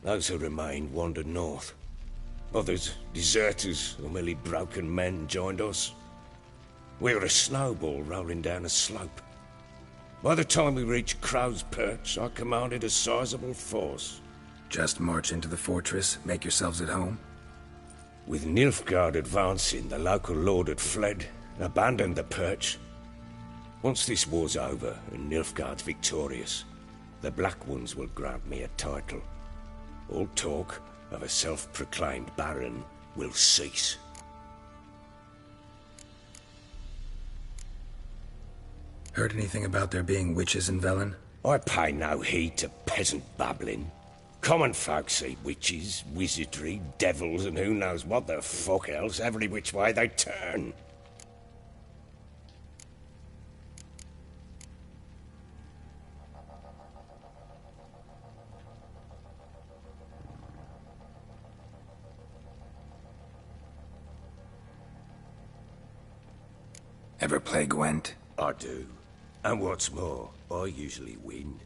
Those who remained wandered north. Others, deserters or merely broken men, joined us. We were a snowball rolling down a slope. By the time we reached Crow's Perch, I commanded a sizable force. Just march into the fortress, make yourselves at home? With Nilfgaard advancing, the local lord had fled, abandoned the Perch. Once this war's over and Nilfgaard's victorious, the Black Ones will grant me a title. All talk of a self-proclaimed baron will cease. Heard anything about there being witches in Velen? I pay no heed to peasant babbling. Common folk see witches, wizardry, devils, and who knows what the fuck else every which way they turn. Ever play Gwent? I do. And what's more, I usually win.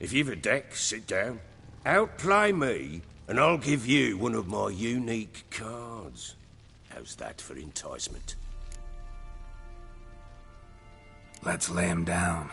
If you've a deck, sit down. Outplay me, and I'll give you one of my unique cards. How's that for enticement? Let's lay him down.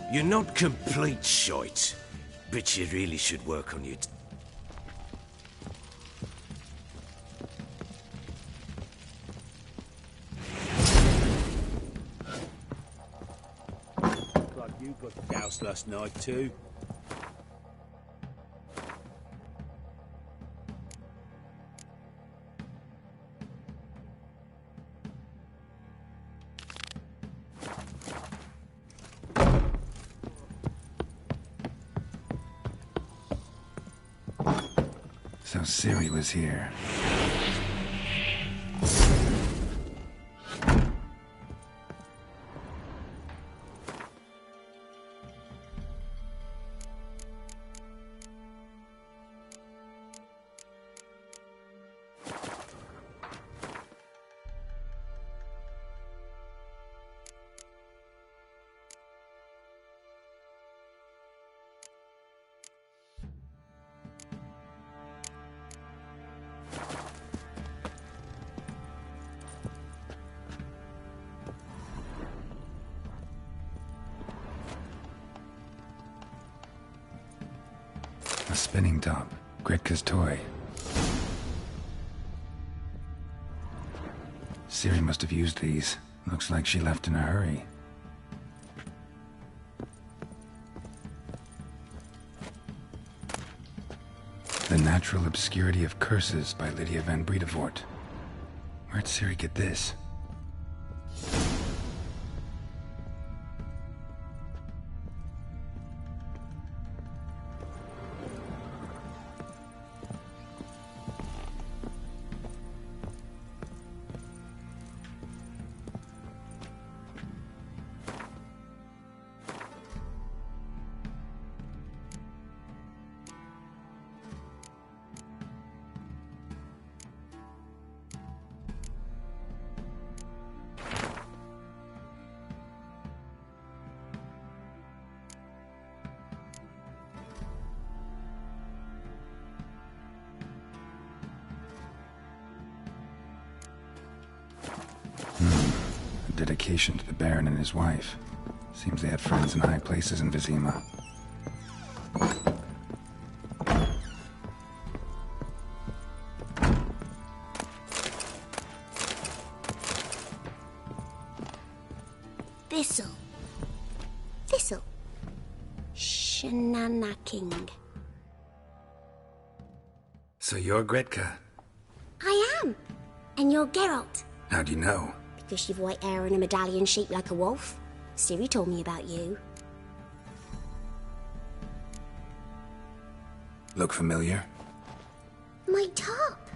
You're not complete shite, but you really should work on your... Like you got doused last night too. So Ciri was here. A spinning top. Gretka's toy. Ciri must have used these. Looks like she left in a hurry. The Natural Obscurity of Curses by Lydia van Bredevoort. Where'd Ciri get this? A dedication to the Baron and his wife. Seems they had friends in high places in Vizima. Thistle. Thistle. Shanana King. So you're Gretka? I am. And you're Geralt. How do you know? Because you've white hair and a medallion shaped like a wolf. Ciri told me about you. Look familiar? My top.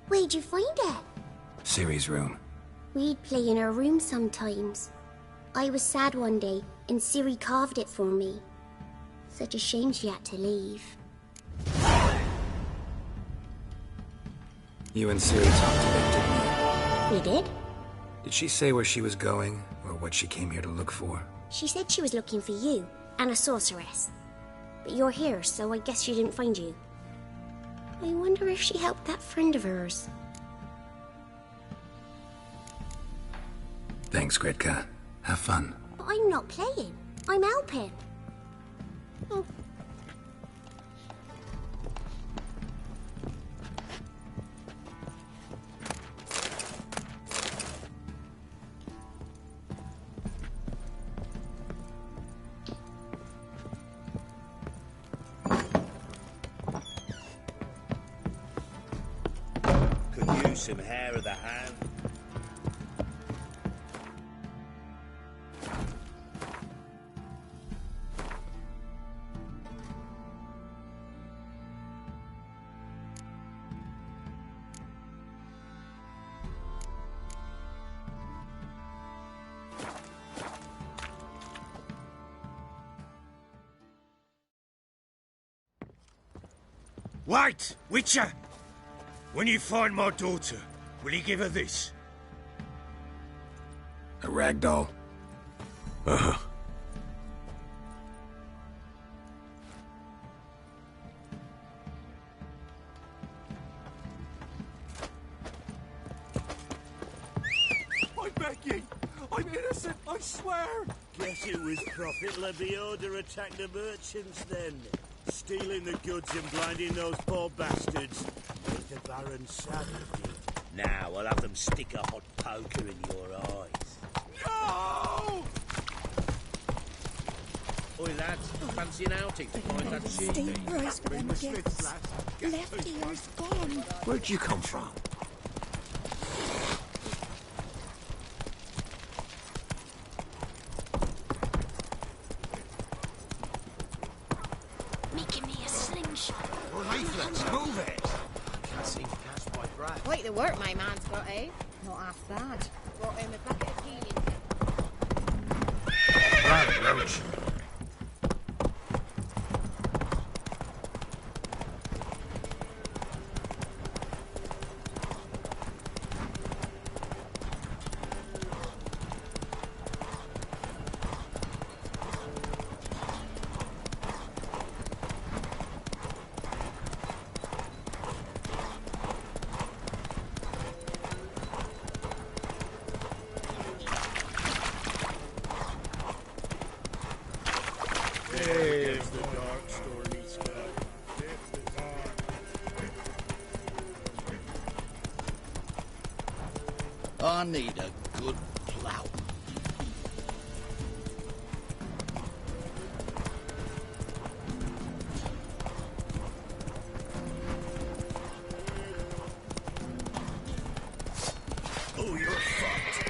Where'd you find it? Ciri's room. We'd play in her room sometimes. I was sad one day, and Ciri carved it for me. Such a shame she had to leave. You and Ciri talked a bit, didn't you? We did? Did she say where she was going, or what she came here to look for? She said she was looking for you, and a sorceress. But you're here, so I guess she didn't find you. I wonder if she helped that friend of hers. Thanks, Gretka. Have fun. But I'm not playing. I'm helping. Oh. Could use some hair of the hand. Wait, Witcher! When you find my daughter, will you give her this? A rag doll? Uh-huh. I beg ye! I'm innocent, I swear! Guess it was Prophet Lebioda attacked the merchants then. Stealing the goods and blinding those poor bastards. Like the Baron Savage did. Now I'll have them stick a hot poker in your eyes. No! Oi, lads, fancy an outing to find that cheese? Price for them gifts. Left ear's gone. Where'd you come from? Making me a slingshot. Well, leaflets, move it! Can't seem to catch my breath. Quite the work my man's got, eh? Not half bad. Brought him a bucket of healing. Right, Roach. I need a good plough. Oh, you're fucked.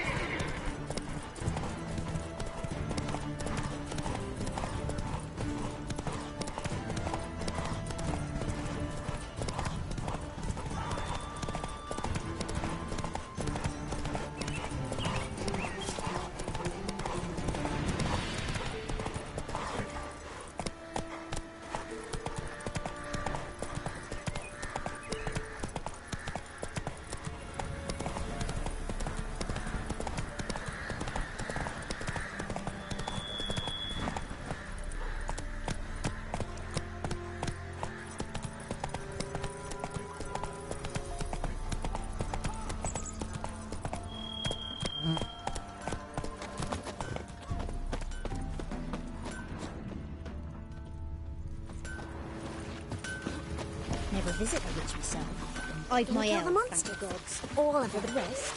Never visit the witch myself. I've my Kill the elf, monster thank gods, all over the rest.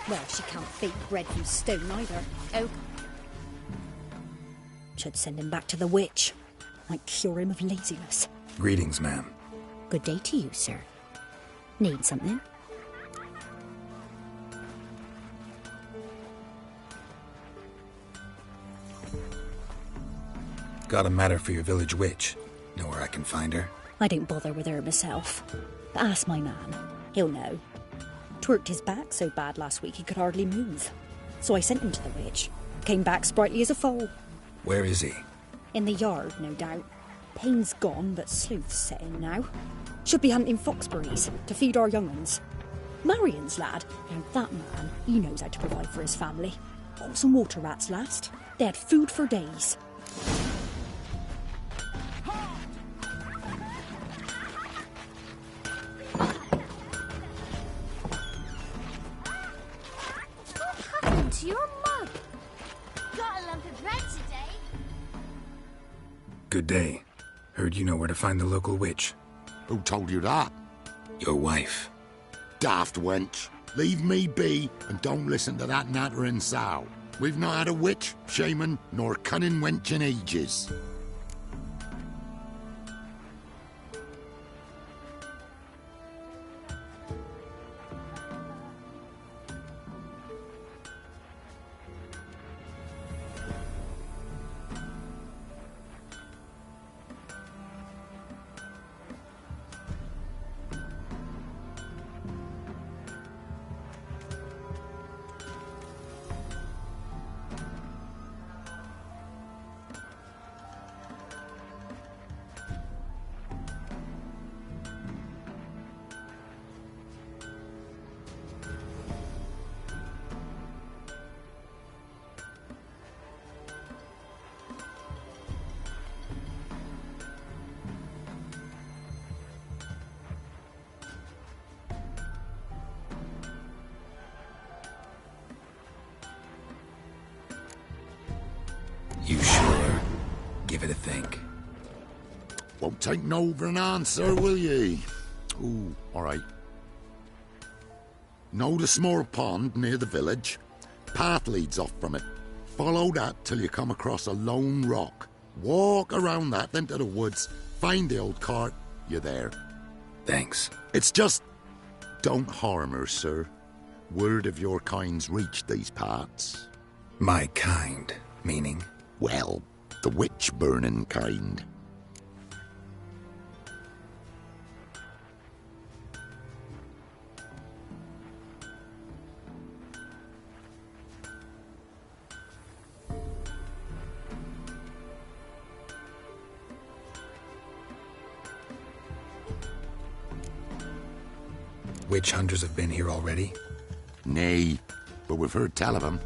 Well, she can't bake bread from stone either. Oh. Should send him back to the witch. Might cure him of laziness. Greetings, ma'am. Good day to you, sir. Need something? Got a matter for your village witch. Know where I can find her? I don't bother with her myself. But ask my man. He'll know. Twerked his back so bad last week he could hardly move. So I sent him to the witch. Came back sprightly as a foal. Where is he? In the yard, no doubt. Pain's gone, but sleuth's set in now. Should be hunting foxberries to feed our young uns. Marion's lad, and that man, he knows how to provide for his family. Got some water rats last. They had food for days. What happened to your mug? Got a lump of bread today. Good day. Heard you know where to find the local witch. Who told you that? Your wife. Daft wench. Leave me be and don't listen to that nattering sow. We've not had a witch, shaman, nor cunning wench in ages. Don't take no for an answer, will ye? Ooh, all right. Know the small pond near the village? Path leads off from it. Follow that till you come across a lone rock. Walk around that, then to the woods. Find the old cart. You're there. Thanks. It's just... don't harm her, sir. Word of your kind's reached these parts. My kind, meaning? Well, the witch-burning kind. Witch hunters have been here already? Nay, but we've heard tell of them.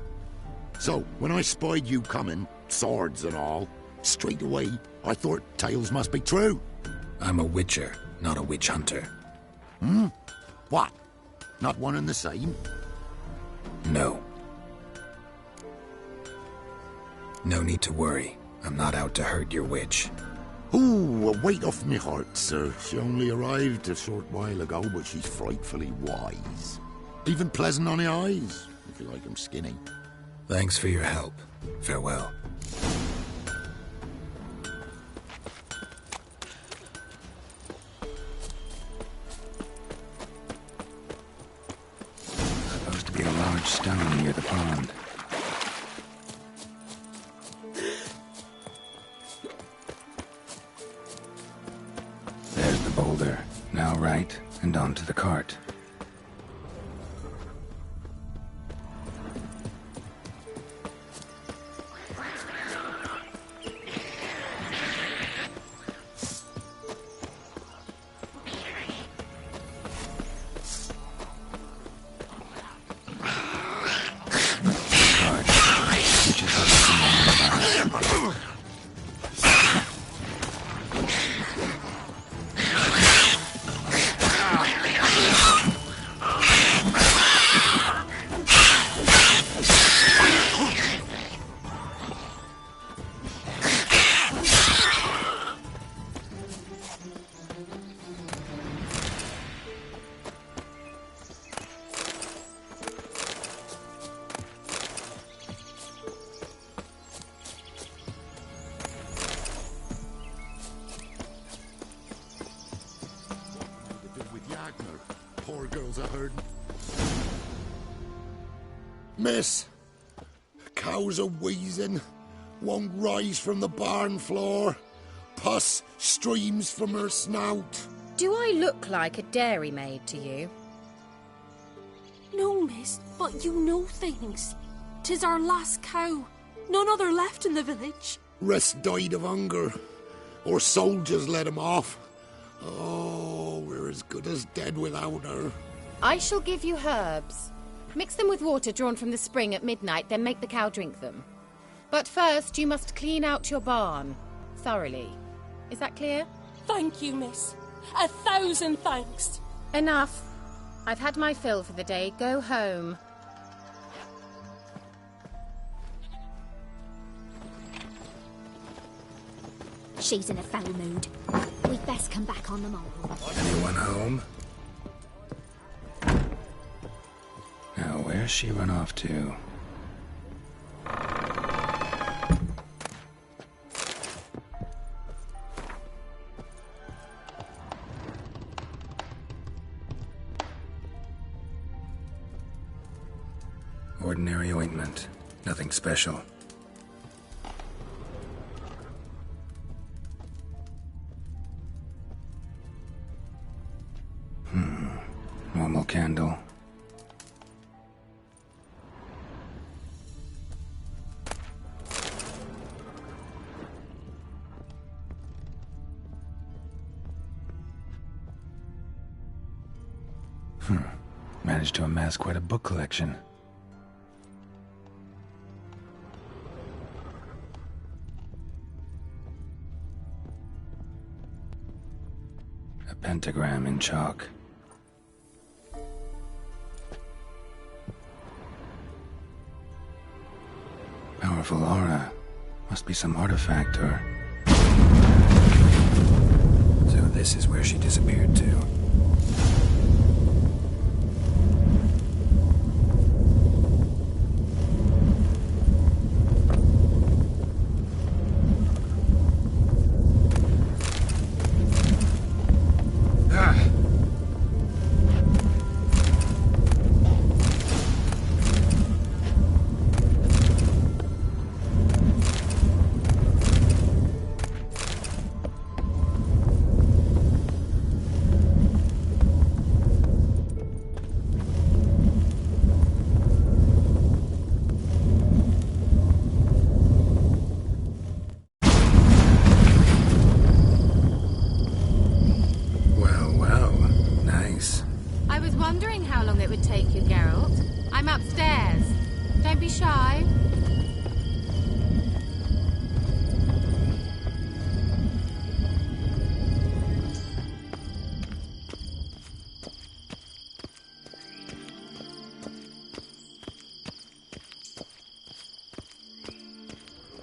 So, when I spied you coming, swords and all, straight away, I thought tales must be true. I'm a witcher, not a witch hunter. Hmm? What? Not one and the same? No. No need to worry. I'm not out to hurt your witch. Ooh, a weight off me heart, sir. She only arrived a short while ago, but she's frightfully wise. Even pleasant on the eyes, if you like 'em skinny. Thanks for your help. Farewell. Supposed to be a large stone near the pond. There's the boulder. Now right, and onto the cart. Poor girls, I heard. Miss, cows are wheezing, won't rise from the barn floor. Pus streams from her snout. Do I look like a dairymaid to you? No, miss, but you know things. 'Tis our last cow. None other left in the village. Rest died of hunger, or soldiers let him off. Oh, we're as good as dead without her. I shall give you herbs. Mix them with water drawn from the spring at midnight, then make the cow drink them. But first, you must clean out your barn. Thoroughly. Is that clear? Thank you, miss. 1,000 thanks. Enough. I've had my fill for the day. Go home. She's in a foul mood. We'd best come back on the morrow. Anyone home? Now, where's she run off to? Ordinary ointment. Nothing special. Normal candle. Managed to amass quite a book collection. A pentagram in chalk. Powerful aura. Must be some artifact or... this is where she disappeared to.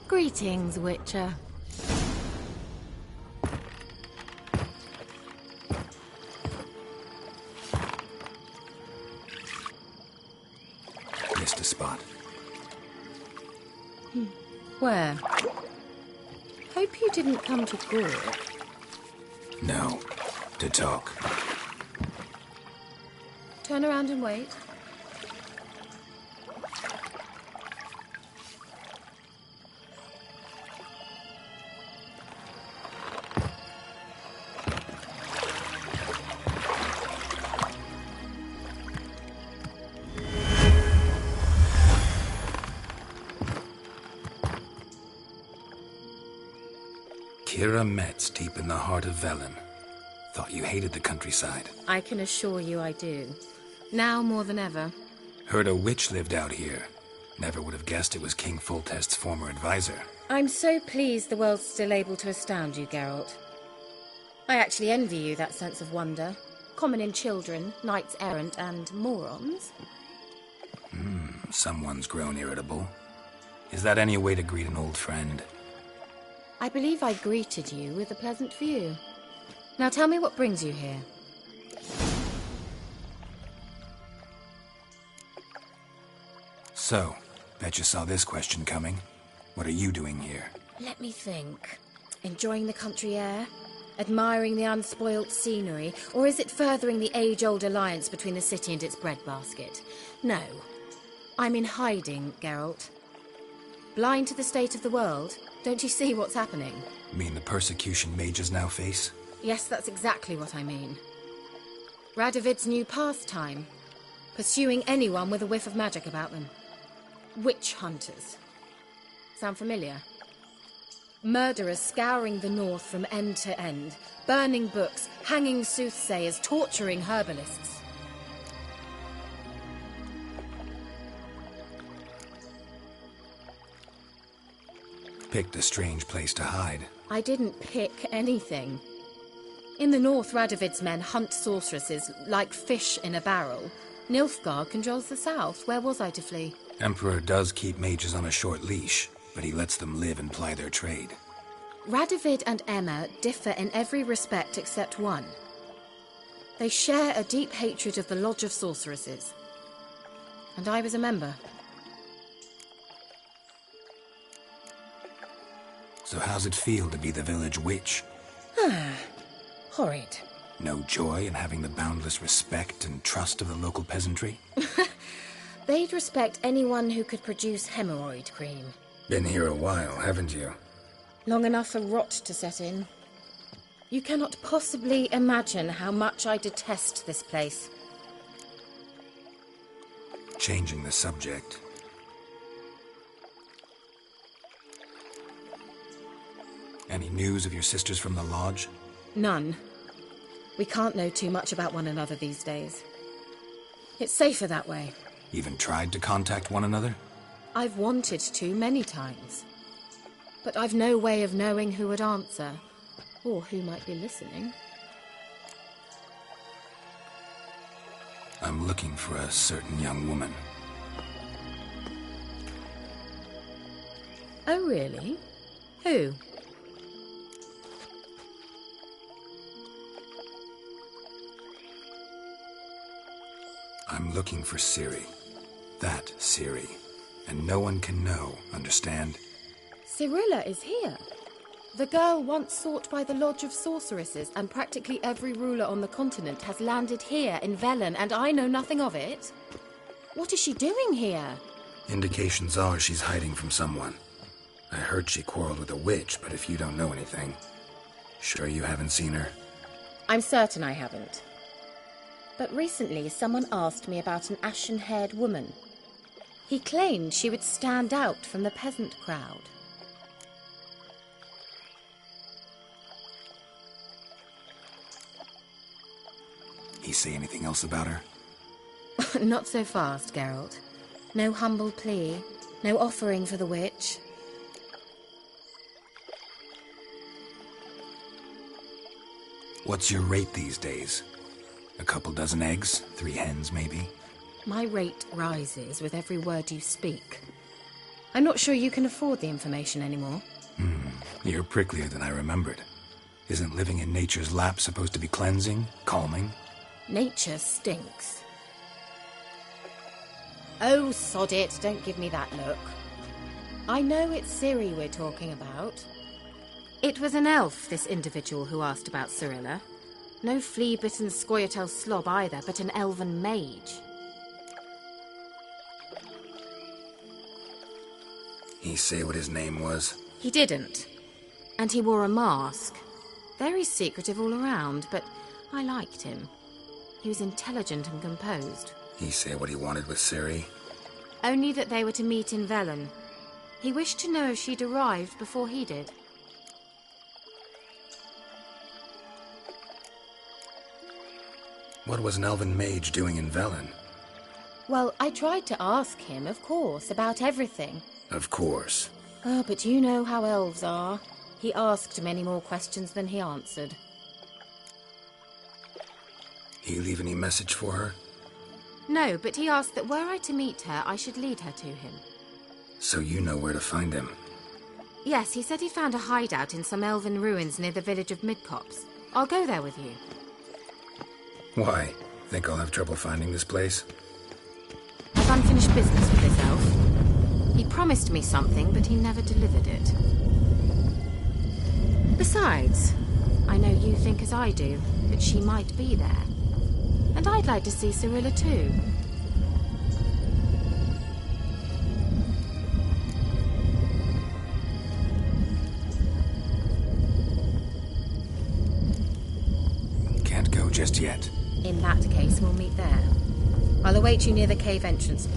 Greetings, Witcher. Missed a spot. Where? Hope you didn't come to Gork. No. To talk. Turn around and wait. Kira Metz, deep in the heart of Velen. Thought you hated the countryside. I can assure you I do. Now more than ever. Heard a witch lived out here. Never would have guessed it was King Foltest's former advisor. I'm so pleased the world's still able to astound you, Geralt. I actually envy you that sense of wonder. Common in children, knights errant, and morons. Someone's grown irritable. Is that any way to greet an old friend? I believe I greeted you with a pleasant view. Now tell me what brings you here. So, bet you saw this question coming. What are you doing here? Let me think. Enjoying the country air? Admiring the unspoilt scenery? Or is it furthering the age-old alliance between the city and its breadbasket? No. I'm in hiding, Geralt. Blind to the state of the world? Don't you see what's happening? Mean the persecution mages now face? Yes, that's exactly what I mean. Radovid's new pastime. Pursuing anyone with a whiff of magic about them. Witch hunters. Sound familiar? Murderers scouring the north from end to end. Burning books, hanging soothsayers, torturing herbalists. Picked a strange place to hide. I didn't pick anything. In the north, Radovid's men hunt sorceresses like fish in a barrel. Nilfgaard controls the south. Where was I to flee? Emperor does keep mages on a short leash, but he lets them live and ply their trade. Radovid and Emma differ in every respect except one. They share a deep hatred of the Lodge of Sorceresses. And I was a member. So how's it feel to be the village witch? Horrid. No joy in having the boundless respect and trust of the local peasantry? They'd respect anyone who could produce hemorrhoid cream. Been here a while, haven't you? Long enough for rot to set in. You cannot possibly imagine how much I detest this place. Changing the subject. Any news of your sisters from the lodge? None. We can't know too much about one another these days. It's safer that way. Even tried to contact one another? I've wanted to many times. But I've no way of knowing who would answer, or who might be listening. I'm looking for a certain young woman. Oh, really? Who? I'm looking for Ciri. That Ciri. And no one can know, understand? Cirilla is here. The girl once sought by the Lodge of Sorceresses, and practically every ruler on the continent has landed here in Velen, and I know nothing of it. What is she doing here? Indications are she's hiding from someone. I heard she quarreled with a witch, but if you don't know anything, sure you haven't seen her? I'm certain I haven't. But recently someone asked me about an ashen-haired woman. He claimed she would stand out from the peasant crowd. He say anything else about her? Not so fast, Geralt. No humble plea, no offering for the witch. What's your rate these days? A couple dozen eggs? 3 hens, maybe? My rate rises with every word you speak. I'm not sure you can afford the information anymore. You're pricklier than I remembered. Isn't living in nature's lap supposed to be cleansing, calming? Nature stinks. Oh, sod it, don't give me that look. I know it's Ciri we're talking about. It was an elf, this individual who asked about Cirilla. No flea-bitten Scoia'tael slob either, but an elven mage. He say what his name was? He didn't. And he wore a mask. Very secretive all around, but I liked him. He was intelligent and composed. He say what he wanted with Ciri? Only that they were to meet in Velen. He wished to know if she'd arrived before he did. What was an elven mage doing in Velen? Well, I tried to ask him, of course, about everything. Of course. Oh, but you know how elves are. He asked many more questions than he answered. He leave any message for her? No, but he asked that were I to meet her, I should lead her to him. So you know where to find him? Yes, he said he found a hideout in some elven ruins near the village of Midcopse. I'll go there with you. Why? Think I'll have trouble finding this place? I've unfinished business with this elf. He promised me something, but he never delivered it. Besides, I know you think as I do, that she might be there. And I'd like to see Cirilla too. Can't go just yet. In that case, we'll meet there. I'll await you near the cave entrance.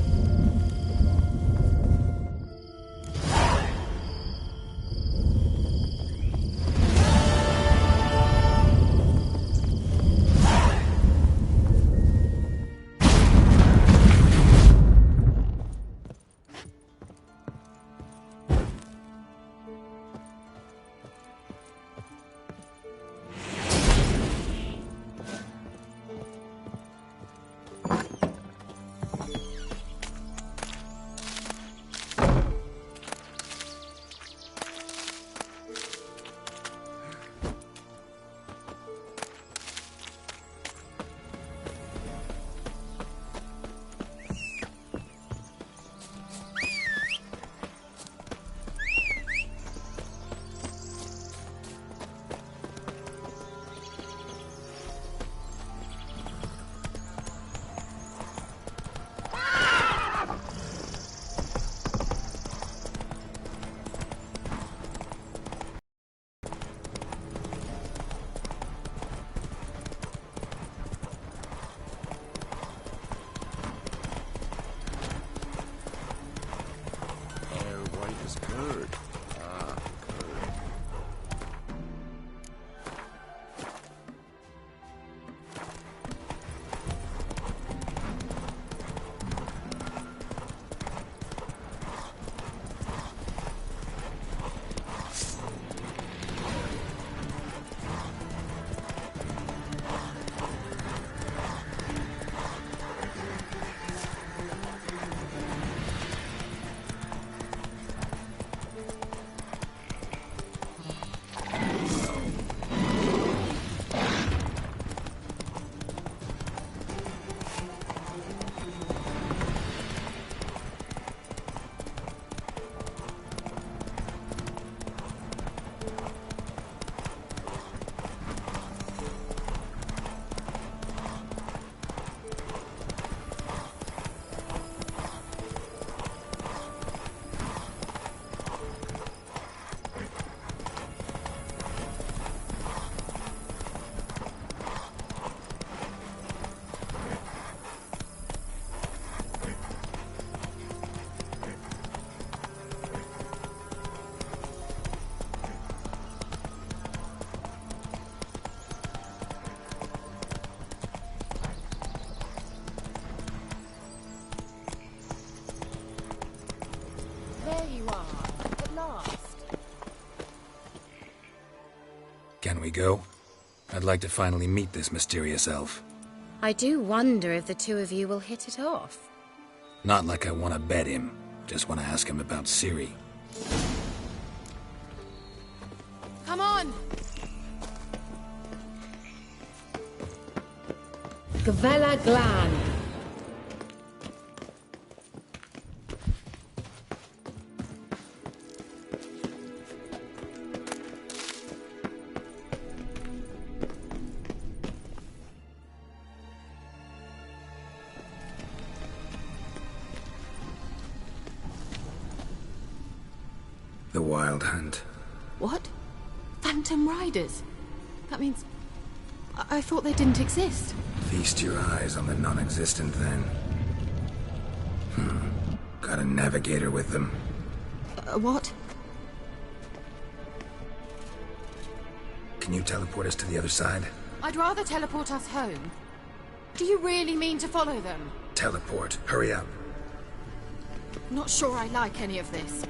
we go? I'd like to finally meet this mysterious elf. I do wonder if the two of you will hit it off. Not like I want to bet him. Just want to ask him about Ciri. Come on! Gvella Glan. The Wild Hunt. What? Phantom Riders? That means... I thought they didn't exist. Feast your eyes on the non-existent then. Got a navigator with them. What? Can you teleport us to the other side? I'd rather teleport us home. Do you really mean to follow them? Teleport. Hurry up. Not sure I like any of this.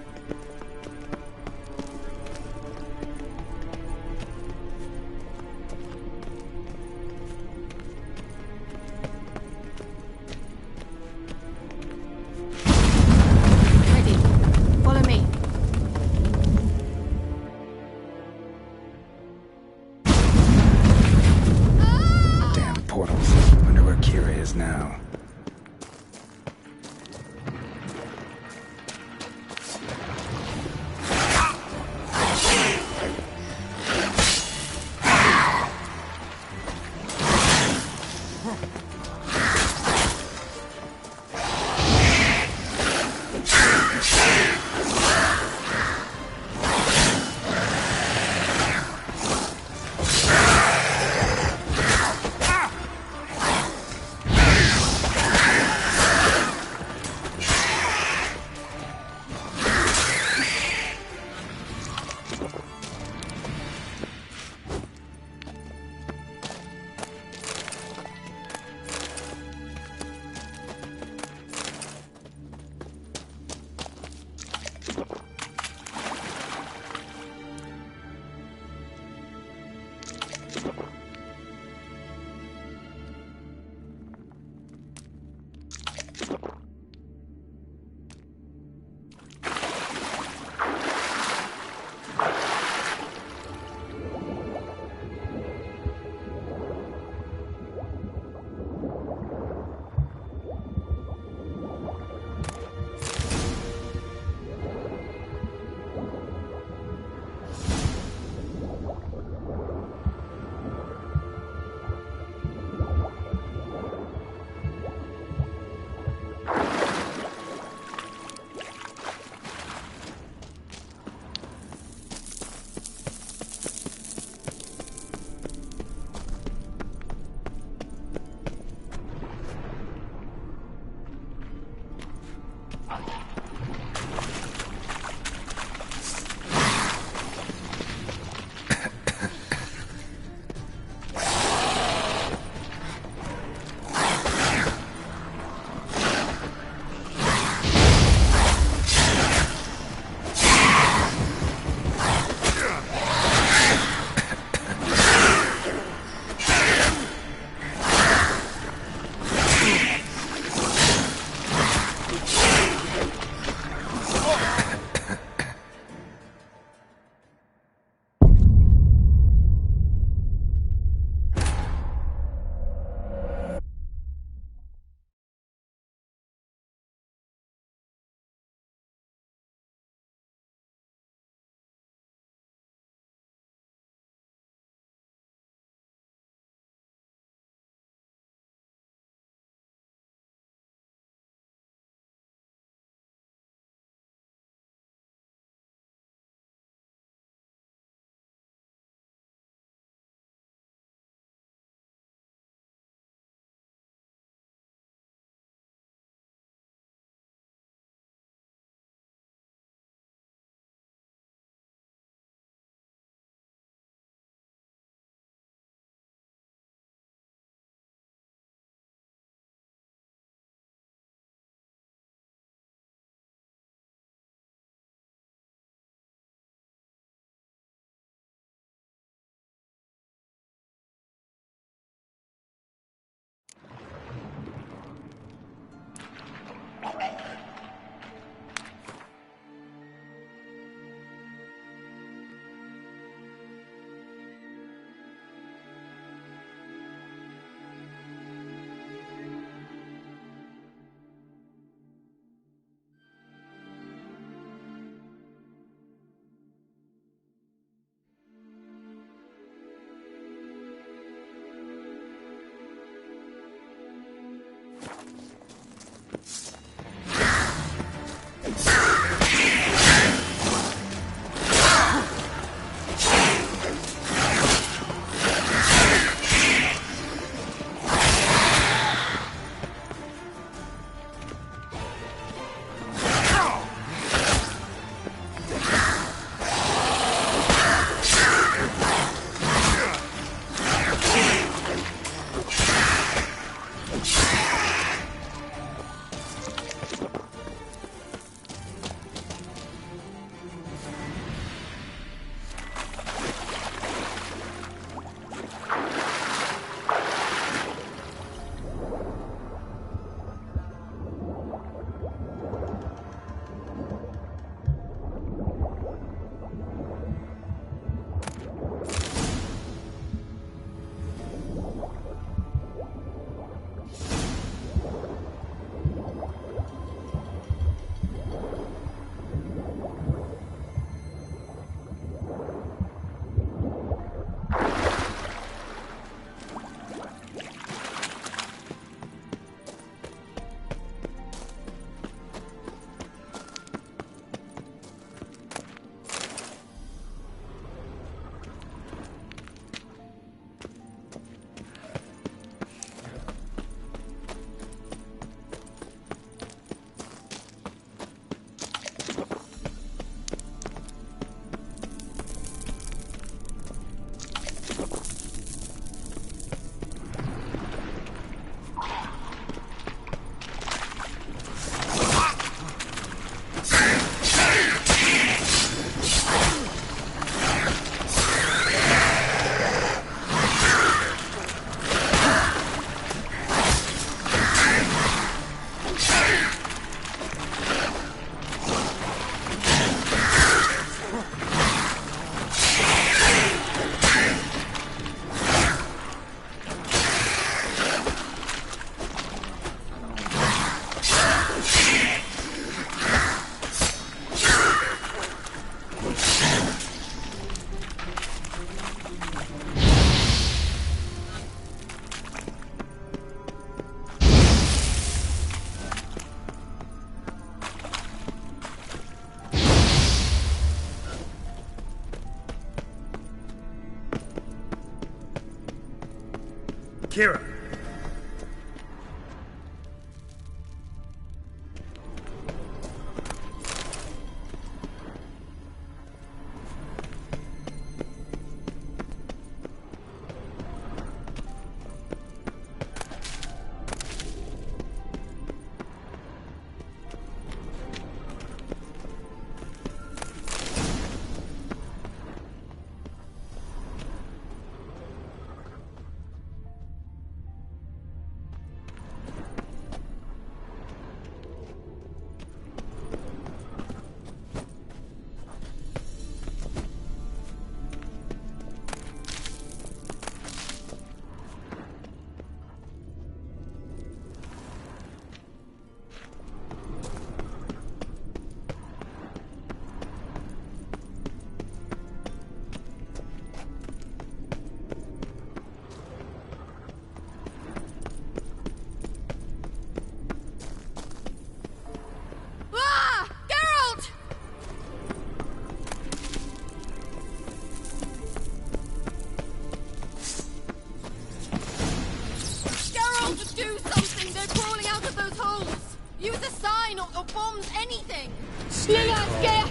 Kira!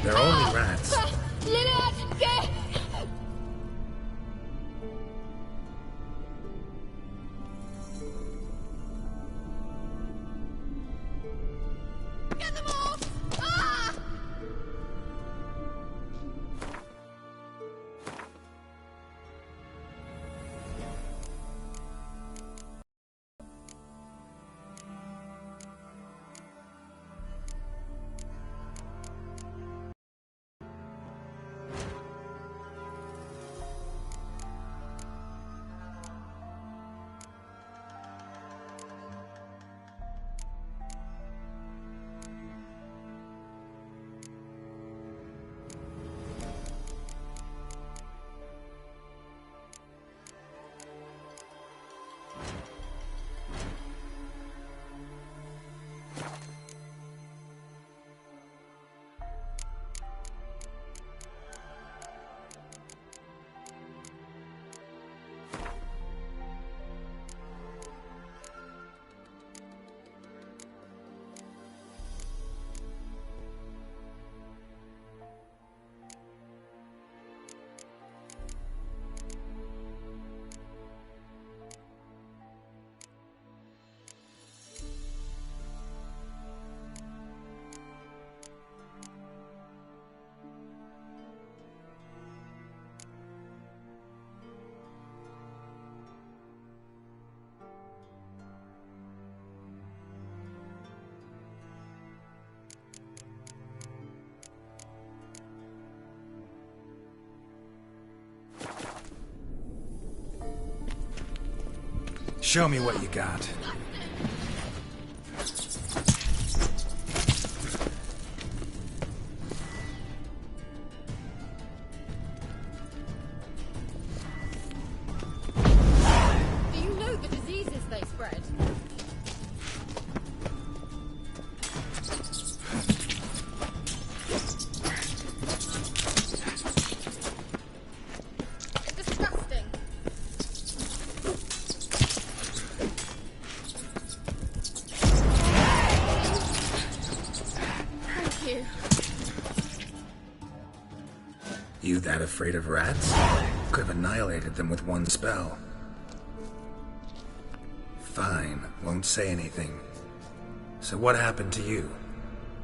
They're only rats. Show me what you got. Do you know the diseases they spread? Disgusting. Thank you. You that afraid of rats? Could have annihilated them with one spell. Fine, won't say anything. So what happened to you?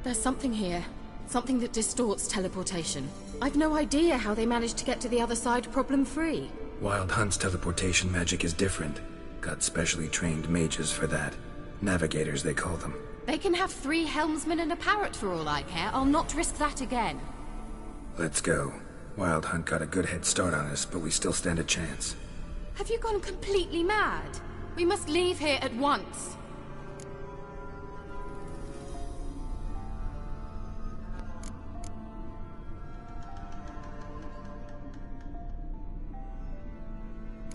There's something here. Something that distorts teleportation. I've no idea how they managed to get to the other side problem-free. Wild Hunt's teleportation magic is different. Got specially trained mages for that. Navigators, they call them. They can have 3 helmsmen and a parrot for all I care. I'll not risk that again. Let's go. Wild Hunt got a good head start on us, but we still stand a chance. Have you gone completely mad? We must leave here at once.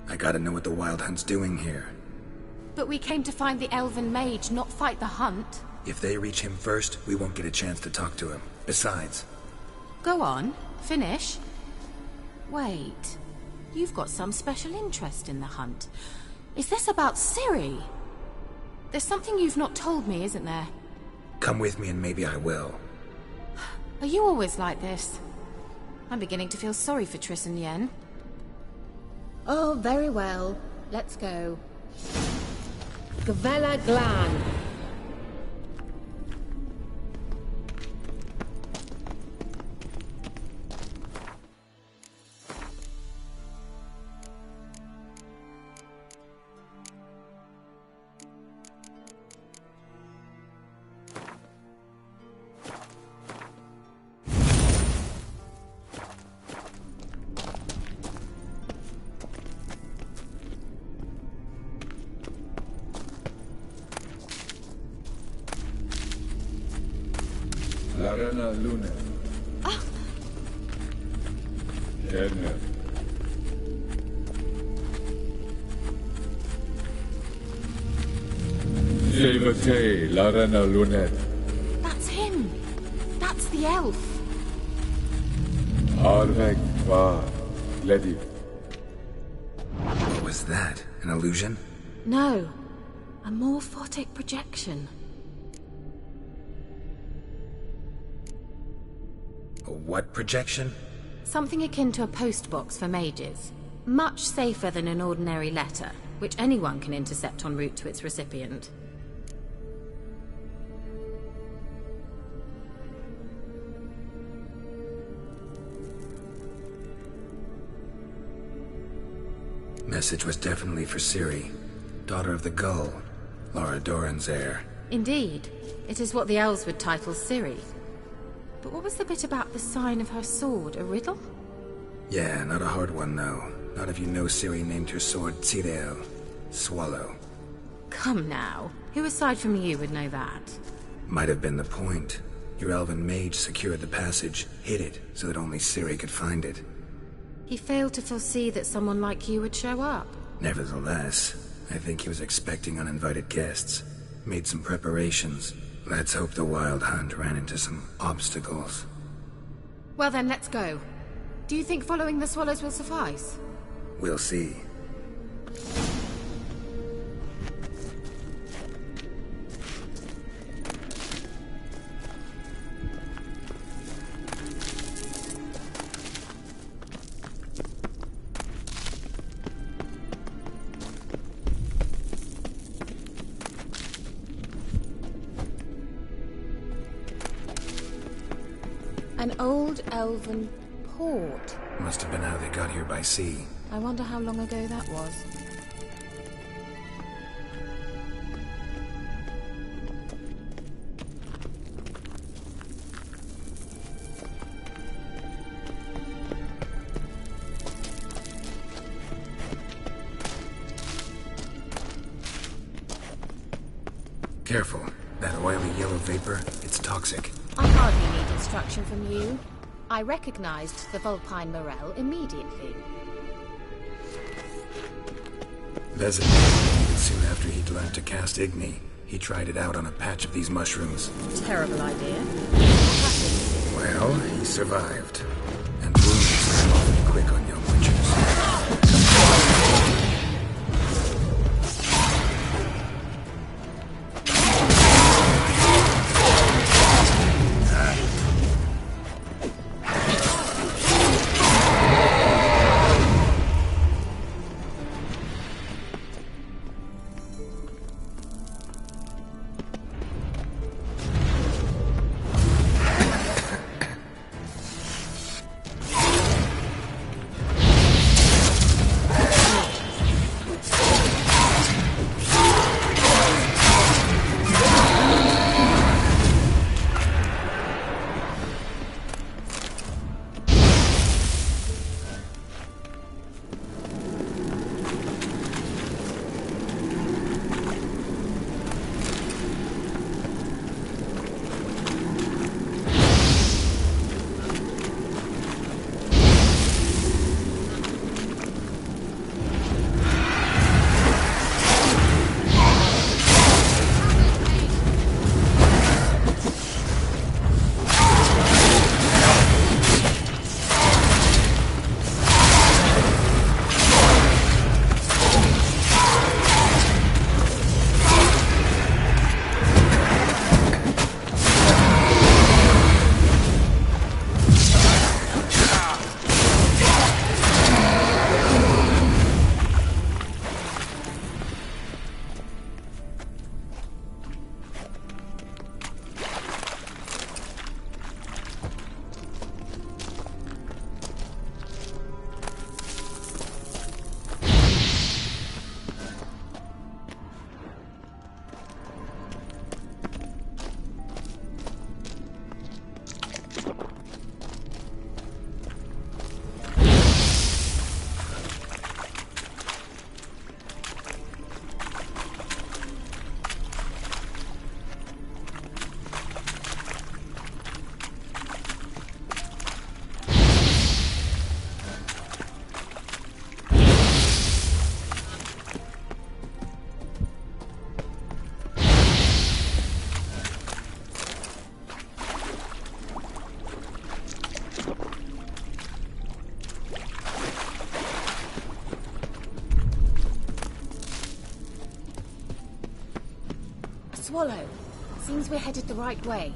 I gotta know what the Wild Hunt's doing here. But we came to find the elven mage, not fight the hunt. If they reach him first, we won't get a chance to talk to him. Besides... Go on. Finish. Wait. You've got some special interest in the hunt. Is this about Ciri? There's something you've not told me, isn't there? Come with me and maybe I will. Are you always like this? I'm beginning to feel sorry for Triss and Yen. Oh, very well. Let's go. Gavella Glan. Larena Lune. Kerne. Jevate Larena Lunet. That's him. That's the elf. Arvek Va Ledi. What was that? An illusion? No. A morphotic projection. A what projection? Something akin to a postbox for mages. Much safer than an ordinary letter, which anyone can intercept en route to its recipient. Message was definitely for Ciri, daughter of the Gull, Lara Doran's heir. Indeed. It is what the elves would title Ciri. But what was the bit about the sign of her sword? A riddle? Yeah, not a hard one, though. Not if you know Ciri named her sword Tirel, Swallow. Come now. Who aside from you would know that? Might have been the point. Your elven mage secured the passage, hid it, so that only Ciri could find it. He failed to foresee that someone like you would show up. Nevertheless, I think he was expecting uninvited guests. Made some preparations. Let's hope the Wild Hunt ran into some obstacles. Well then, let's go. Do you think following the swallows will suffice? We'll see. An old elven port. Must have been how they got here by sea. I wonder how long ago that was. Careful. That oily yellow vapor, it's toxic. I hardly need instruction from you. I recognized the vulpine morel immediately. Vesemir died soon after he'd learned to cast Igni. He tried it out on a patch of these mushrooms. Terrible idea. Well, he survived. And wounds are often quick on young witchers. swallow. Seems we're headed the right way.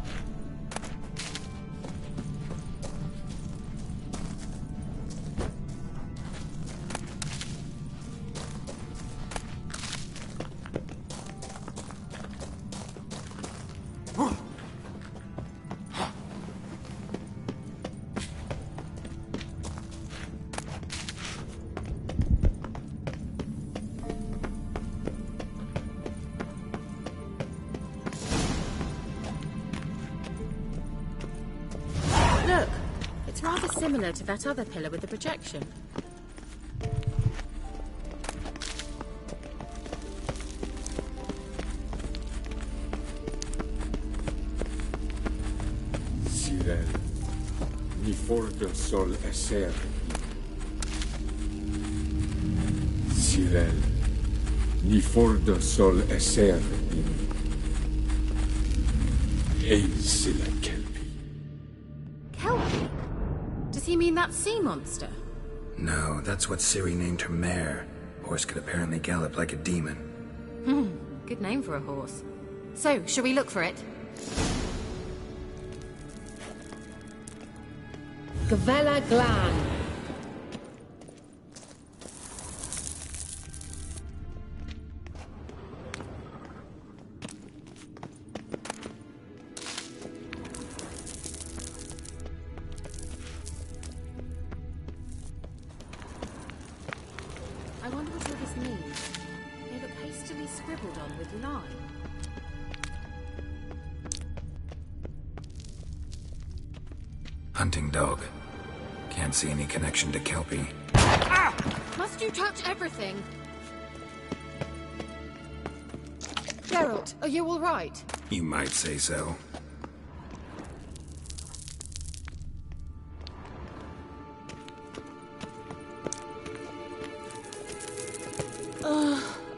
Look, it's rather similar to that other pillar with the projection. Sirel, ni fordo sol esser. Sirel, ni fordo sol esser. Ei sila kelpi. Kelpie? Does he mean that sea monster? No, that's what Ciri named her mare. Horse could apparently gallop like a demon. Good name for a horse. So, shall we look for it? Gavella Glan. I wonder what all this means. They look hastily scribbled on with lime. Hunting dog. Can't see any connection to Kelpie. Ah! Must you touch everything? Geralt, are you all right? You might say so.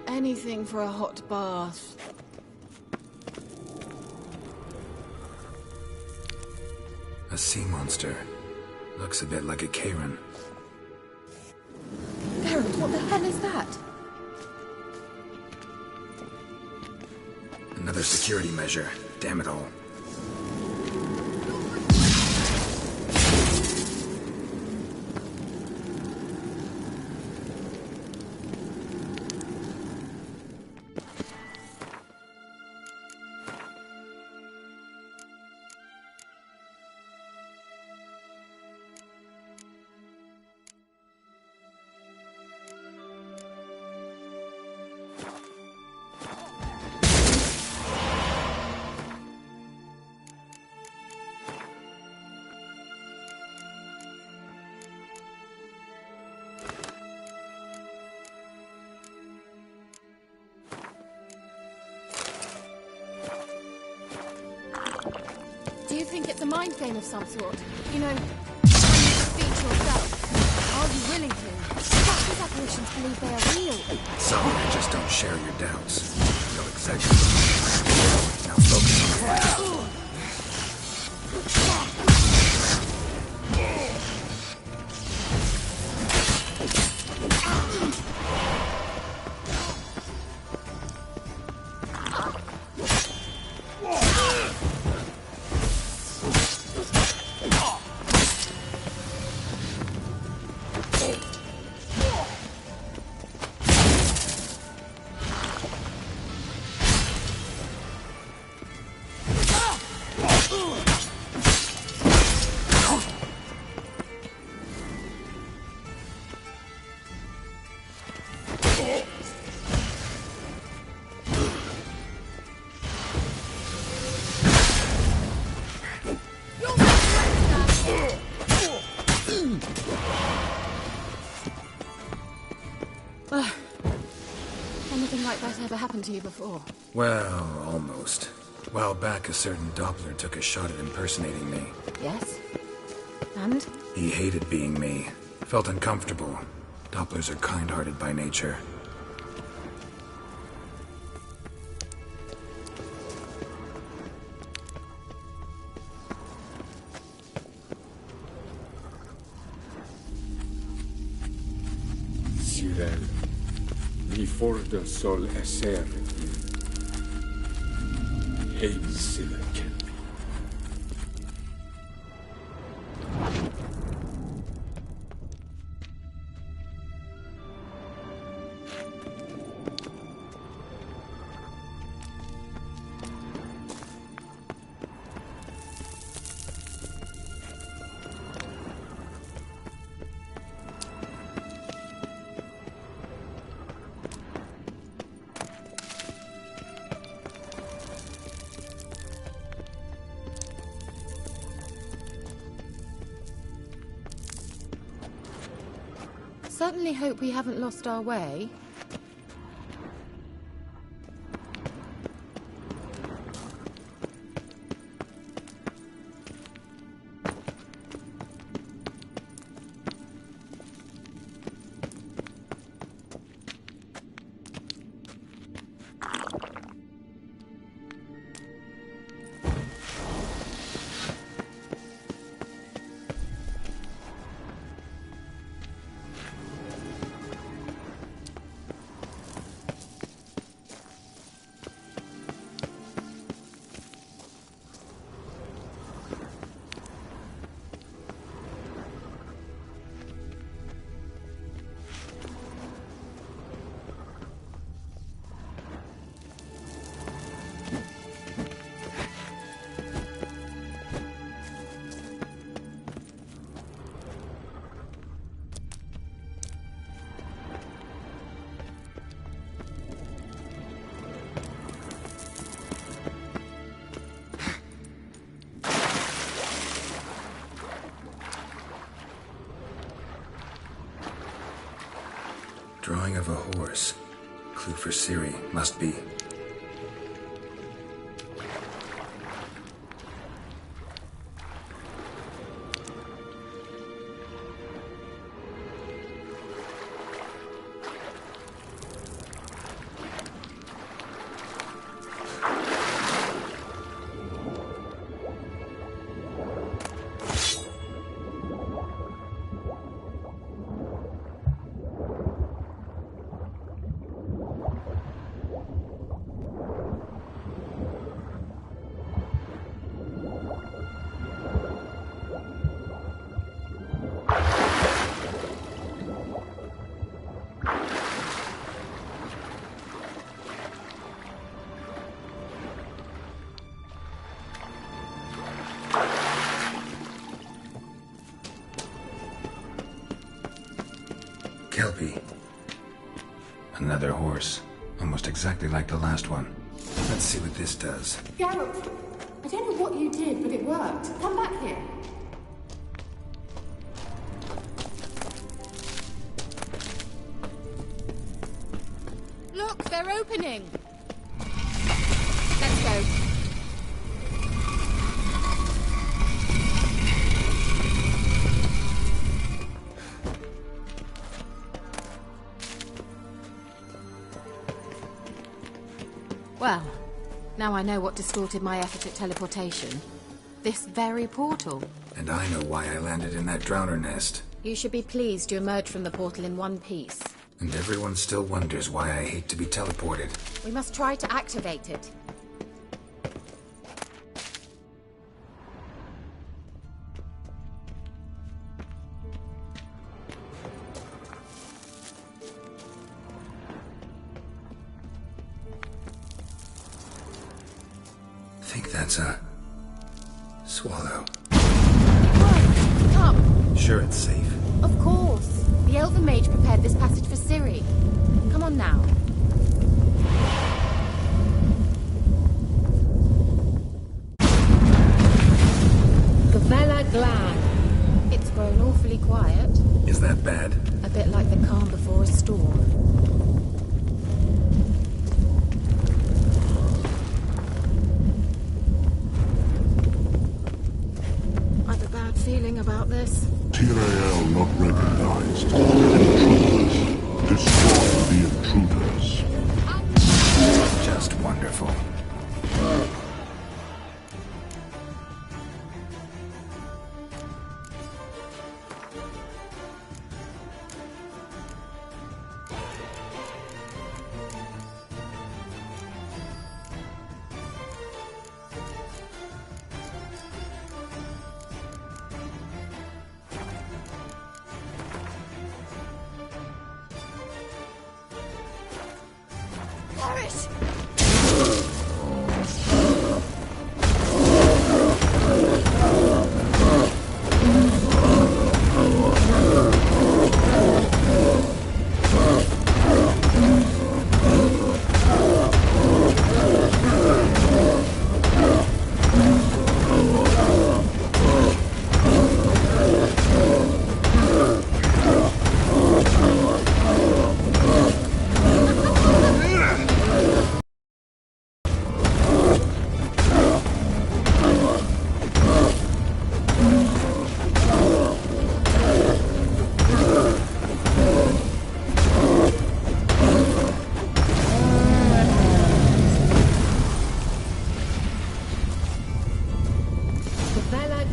Anything for a hot bath. A sea monster. Looks a bit like a Karen. Geralt, what the hell is that? Another security measure. Damn it all. Do you think it's a mind game of some sort? You know, when you defeat yourself. Are you willing to? Perhaps these apparitions believe they are real. Some just don't share your doubts. Know exactly what you're doing. Now focus on the fight. Anything like that ever happened to you before? Well, almost. A while back, a certain Doppler took a shot at impersonating me. Yes? And? He hated being me. Felt uncomfortable. Dopplers are kind-hearted by nature. Sirel, ni fordo sol esser. Aesila Kelpie. Certainly hope we haven't lost our way. Drawing of a horse. Clue for Ciri, must be. Kelpie. Another horse. Almost exactly like the last one. Let's see what this does. Geralt, I don't know what you did, but it worked. Come back here. Look, they're opening. Let's go. Well, now I know what distorted my effort at teleportation. This very portal. And I know why I landed in that drowner nest. You should be pleased you emerged from the portal in one piece. And everyone still wonders why I hate to be teleported. We must try to activate it. I think that's a swallow. Whoa, come. Sure it's safe. Of course. The Elven Mage prepared this passage for Ciri. Come on now. Gavella Glan. It's grown awfully quiet. Is that bad? A bit like the calm before a storm. I've a bad feeling about this. Tyrael not recognized. Intruders. Destroy the intruders. Just wonderful.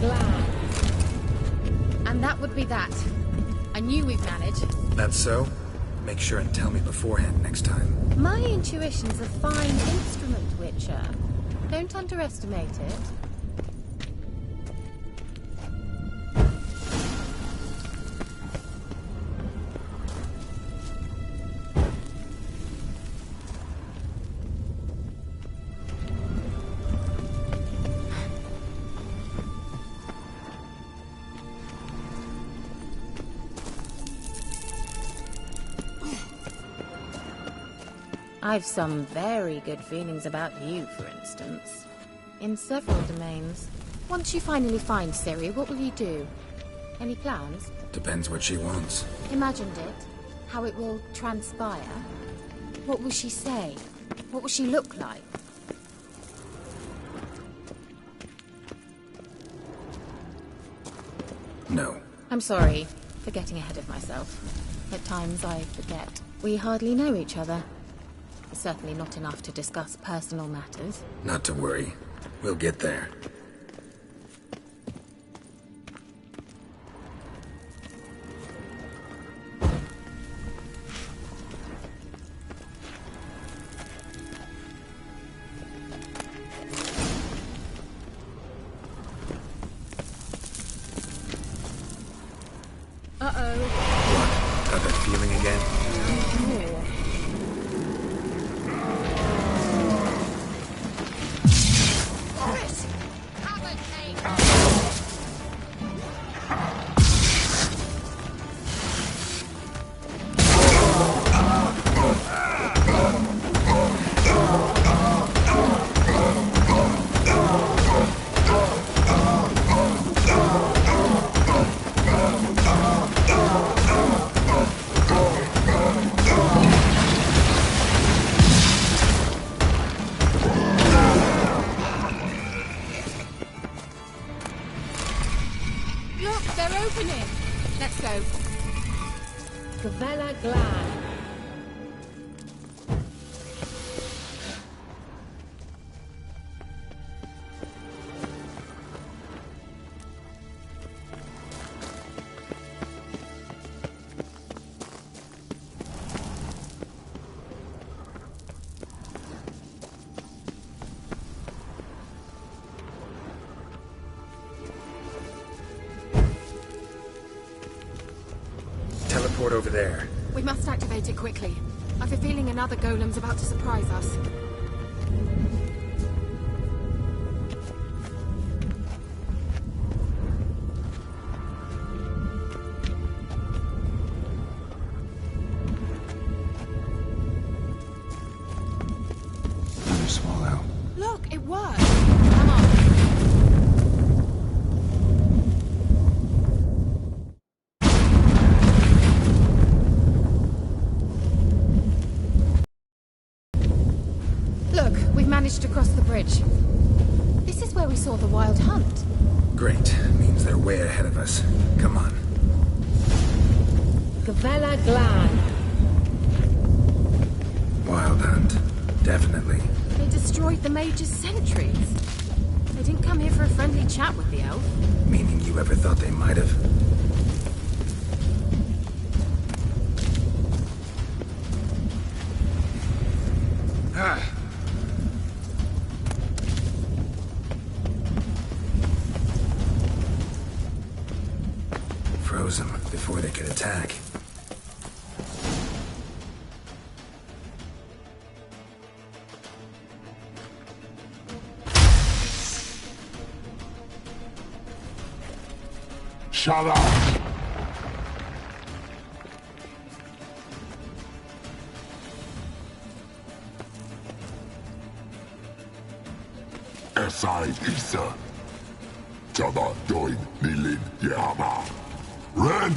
glands. And that would be that. I knew we'd manage. That's so? Make sure and tell me beforehand next time. My intuition's a fine instrument, Witcher. Don't underestimate it. I've some very good feelings about you, for instance. In several domains. Once you finally find Ciri, what will you do? Any plans? Depends what she wants. Imagined it. How it will transpire. What will she say? What will she look like? No. I'm sorry for getting ahead of myself. At times I forget. We hardly know each other. Certainly not enough to discuss personal matters. Not to worry. We'll get there. Uh-oh. What? Got that feeling again? Oh. Let's go. Gavella Glad. Teleport over there. We must activate it quickly. I've a feeling another golem's about to surprise us. Another swallow. Look, it worked. Come on. Look, we've managed to cross the bridge. This is where we saw the wild hunt. Great. Means they're way ahead of us. Come on. Gavella Glan. Wild hunt. Definitely. They destroyed the mage's sentries. They didn't come here for a friendly chat with the elf. Meaning you ever thought they might have? Ah. Froze them before they could attack. Shut up! Esaid Isa. Jada doin nilin yama. Ren!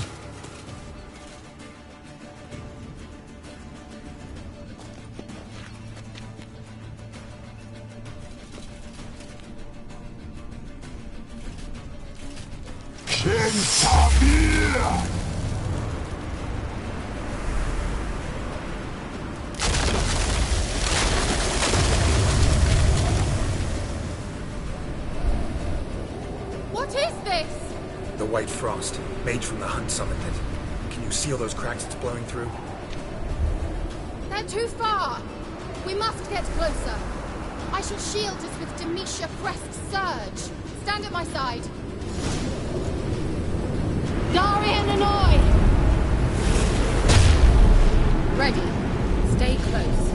Kentabir! What is this? The White Frost, mage from the Hunt summoned it. Can you seal those cracks it's blowing through? They're too far. We must get closer. I shall shield us with Demetia Crest Surge. Stand at my side. Darian and I! Ready. Stay close.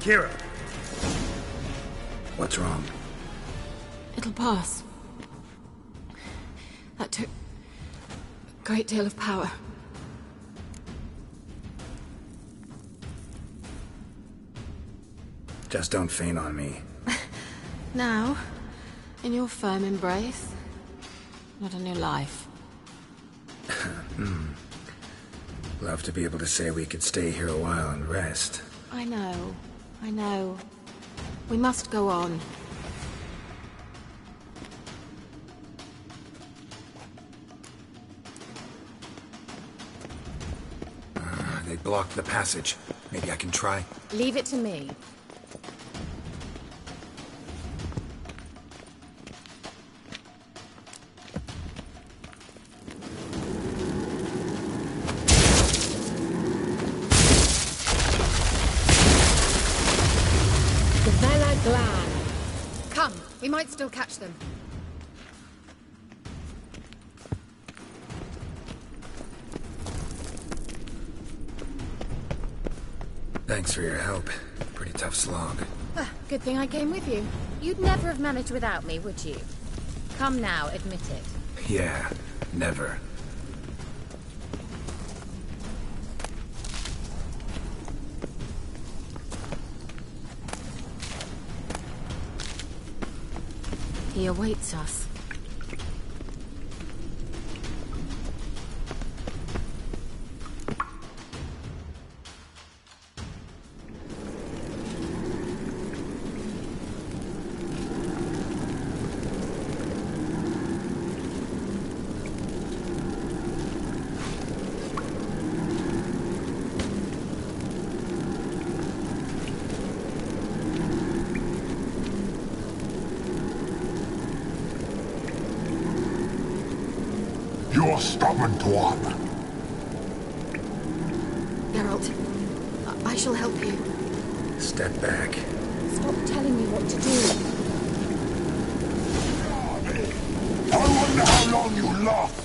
Kira! What's wrong? It'll pass. That took a great deal of power. Just don't faint on me. Now, in your firm embrace, not a new life. Love to be able to say we could stay here a while and rest. I know. We must go on. They blocked the passage. Maybe I can try. Leave it to me. Come, we might still catch them. Thanks for your help. Pretty tough slog. Good thing I came with you. You'd never have managed without me, would you? Come now, admit it. Yeah, never. He awaits us. You're stubborn twat. Geralt, I shall help you. Step back. Stop telling me what to do. I wonder how long you last.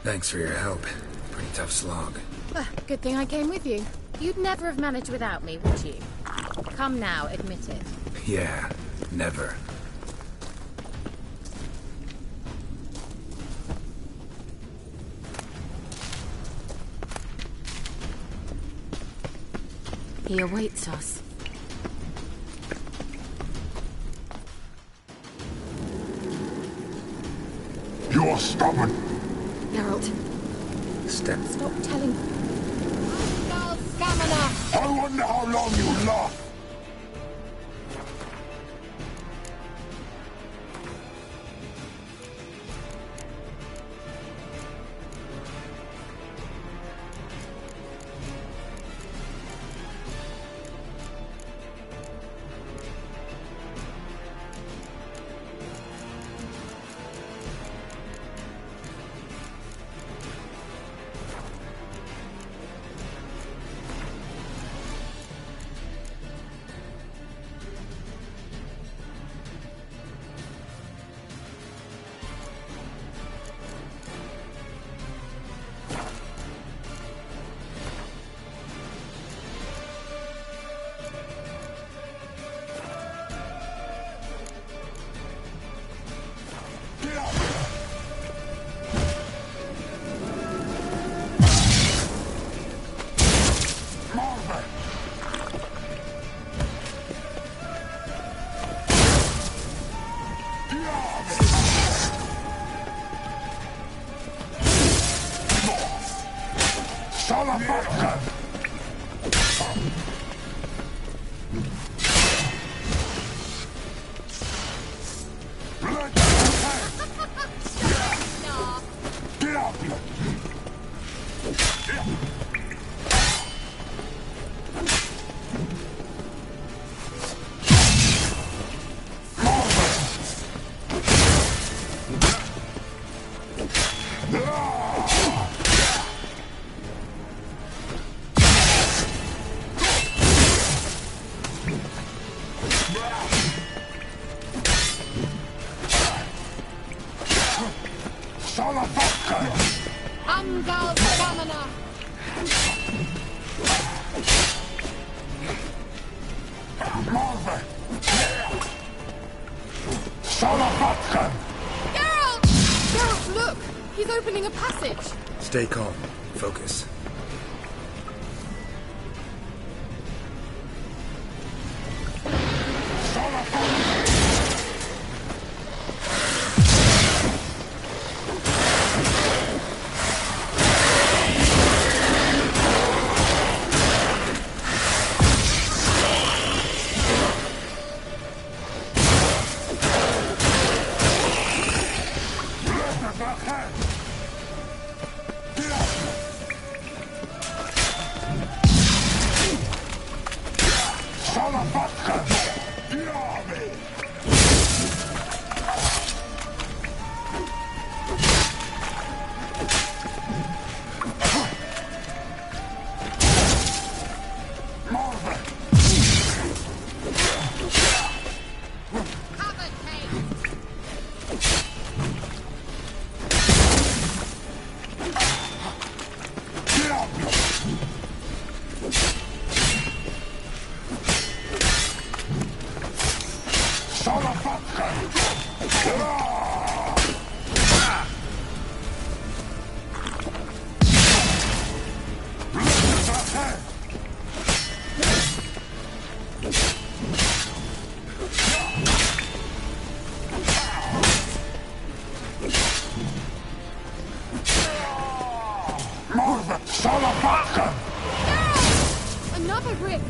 Thanks for your help. Pretty tough slog. Good thing I came with you. You'd never have managed without me, would you? Come now, admit it. Yeah, never. He awaits us. You're stubborn. Geralt. Stop telling... I wonder how long you last. Geralt, look! He's opening a passage! Stay calm. Focus. Another grip!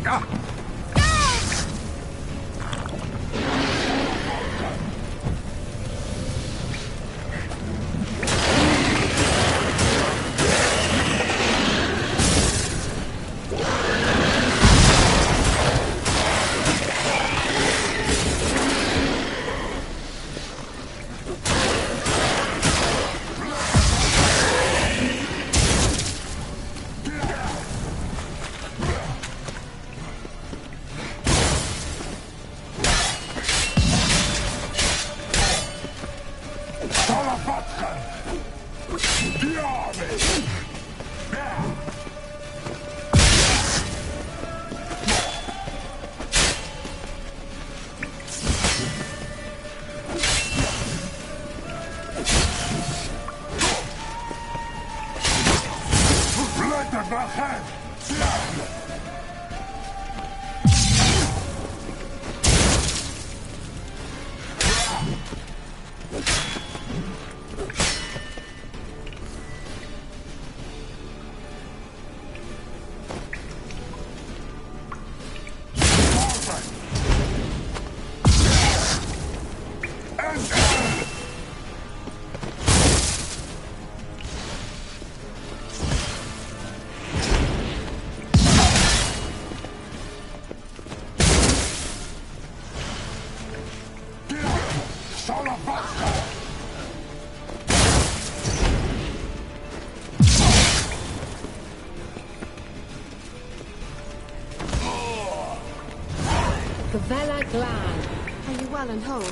Gavella Glan. Are you well and whole?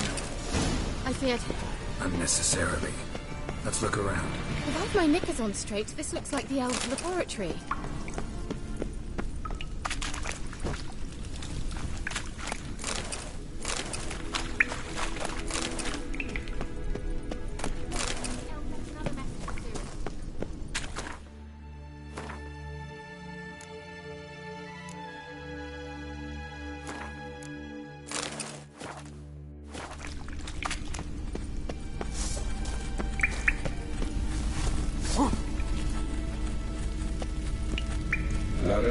I feared... Unnecessarily. Let's look around. Without my knickers on straight, this looks like the Elves' laboratory.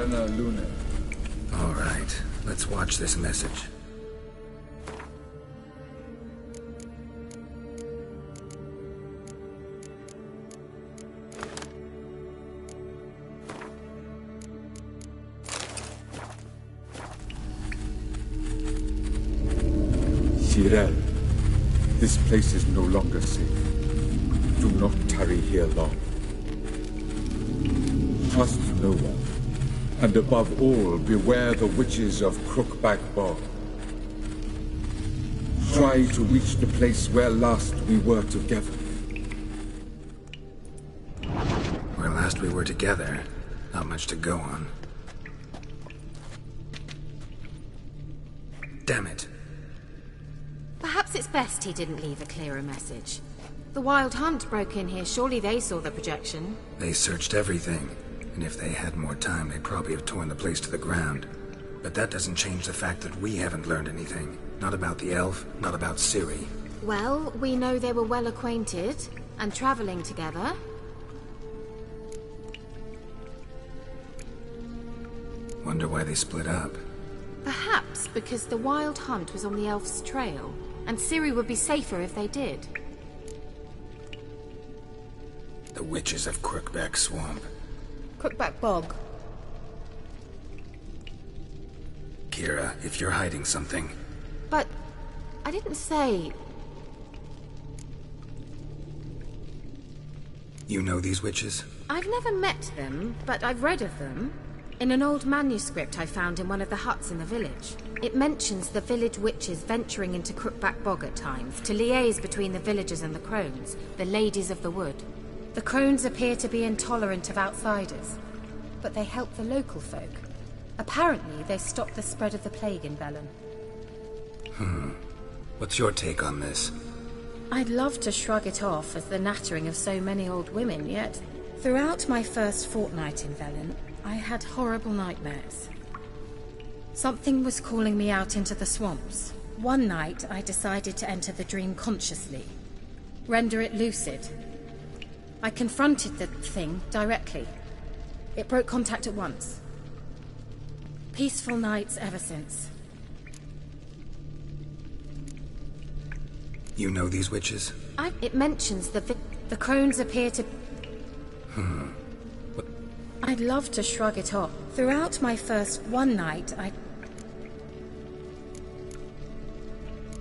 Ana Luna. All right, let's watch this message. Cyril, this place is no longer safe. Do not tarry here long. Trust no one. And above all, beware the witches of Crookback Bog. Try to reach the place where last we were together. Where last we were together, not much to go on. Damn it. Perhaps it's best he didn't leave a clearer message. The Wild Hunt broke in here. Surely they saw the projection. They searched everything. And if they had more time, they'd probably have torn the place to the ground. But that doesn't change the fact that we haven't learned anything. Not about the elf, not about Ciri. Well, we know they were well acquainted and traveling together. Wonder why they split up. Perhaps because the Wild Hunt was on the elf's trail, and Ciri would be safer if they did. The witches of Crookback Swamp. Crookback Bog. Kira, if you're hiding something... But I didn't say... You know these witches? I've never met them, but I've read of them. In an old manuscript I found in one of the huts in the village. It mentions the village witches venturing into Crookback Bog at times to liaise between the villagers and the crones, the ladies of the wood. The crones appear to be intolerant of outsiders, but they help the local folk. Apparently, they stopped the spread of the plague in Bellon. What's your take on this? I'd love to shrug it off as the nattering of so many old women, yet throughout my first fortnight in Bellon, I had horrible nightmares. Something was calling me out into the swamps. One night, I decided to enter the dream consciously, render it lucid. I confronted the thing directly. It broke contact at once. Peaceful nights ever since. You know these witches? It mentions the crones appear to... I'd love to shrug it off. Throughout my first one night,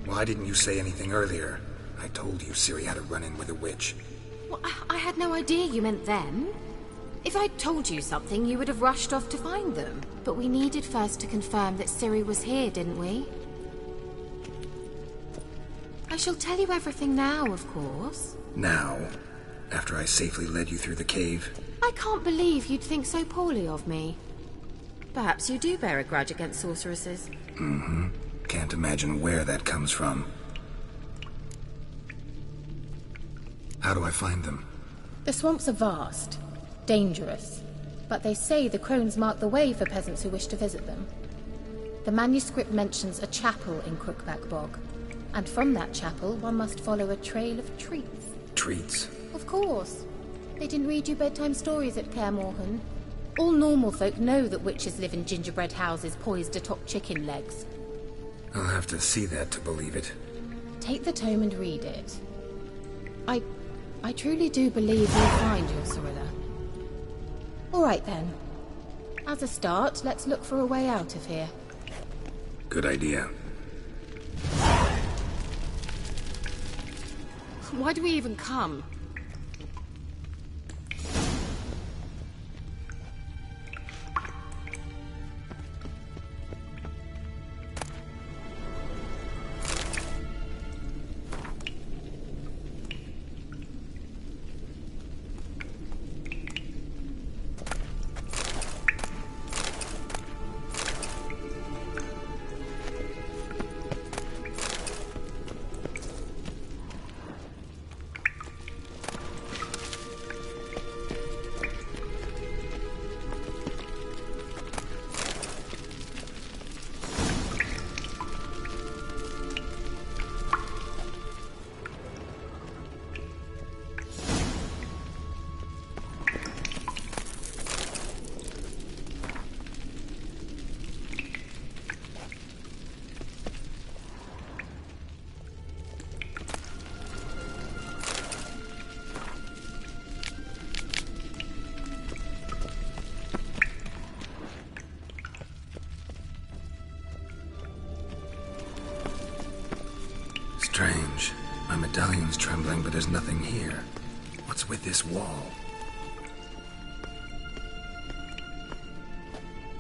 Why didn't you say anything earlier? I told you Ciri had a run-in with a witch. Well, I had no idea you meant them. If I'd told you something, you would have rushed off to find them. But we needed first to confirm that Ciri was here, didn't we? I shall tell you everything now, of course. Now? After I safely led you through the cave? I can't believe you'd think so poorly of me. Perhaps you do bear a grudge against sorceresses. Mm-hmm. Can't imagine where that comes from. How do I find them? The swamps are vast, dangerous, but they say the crones mark the way for peasants who wish to visit them. The manuscript mentions a chapel in Crookback Bog, and from that chapel one must follow a trail of treats. Treats? Of course. They didn't read you bedtime stories at Kaer Morhen. All normal folk know that witches live in gingerbread houses poised atop chicken legs. I'll have to see that to believe it. Take the tome and read it. I truly do believe you'll find your Cyrilla. All right then. As a start, let's look for a way out of here. Good idea. Why do we even come? here? What's with this wall?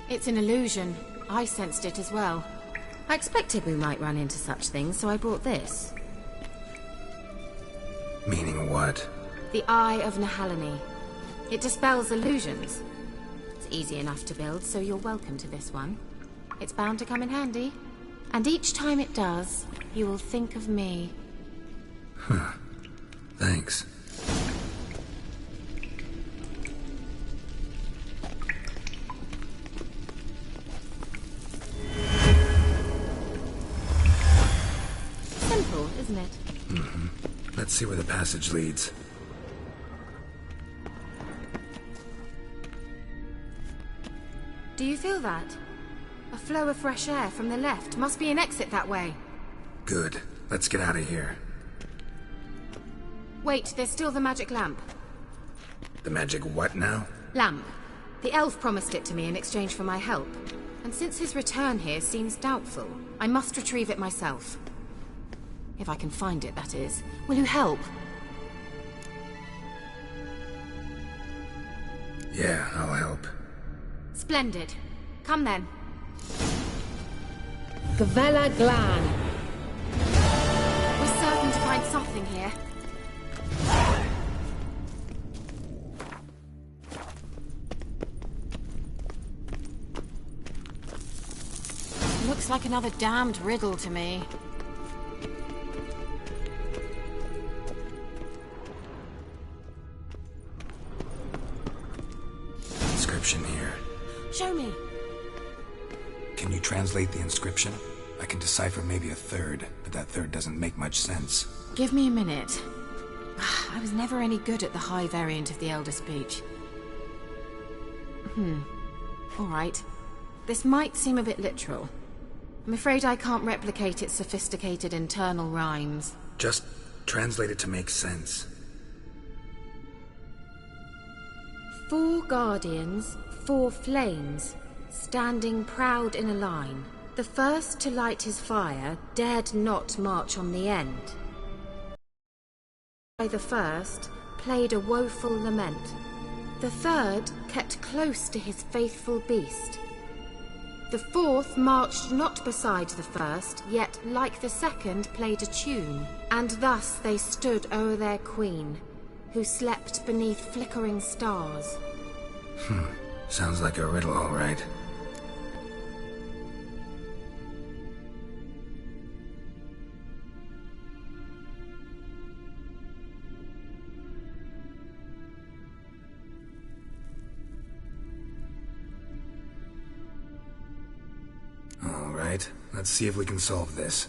It's an illusion. I sensed it as well. I expected we might run into such things, so I brought this. Meaning what? The Eye of Nahalani. It dispels illusions. It's easy enough to build, so you're welcome to this one. It's bound to come in handy. And each time it does, you will think of me. Huh. Thanks. Simple, isn't it? Mm-hmm. Let's see where the passage leads. Do you feel that? A flow of fresh air from the left. Must be an exit that way. Good. Let's get out of here. Wait, there's still the magic lamp. The magic what now? Lamp. The elf promised it to me in exchange for my help. And since his return here seems doubtful, I must retrieve it myself. If I can find it, that is. Will you help? Yeah, I'll help. Splendid. Come then. Gavella Glan. We're certain to find something here. Looks like another damned riddle to me. Inscription here. Show me. Can you translate the inscription? I can decipher maybe a third, but that third doesn't make much sense. Give me a minute. I was never any good at the high variant of the Elder Speech. All right. This might seem a bit literal. I'm afraid I can't replicate its sophisticated internal rhymes. Just translate it to make sense. 4 guardians, 4 flames, standing proud in a line. The first to light his fire dared not march on the end. By the first played a woeful lament. The third kept close to his faithful beast. The fourth marched not beside the first, yet like the second played a tune. And thus they stood o'er their queen, who slept beneath flickering stars. Sounds like a riddle, all right. All right, let's see if we can solve this.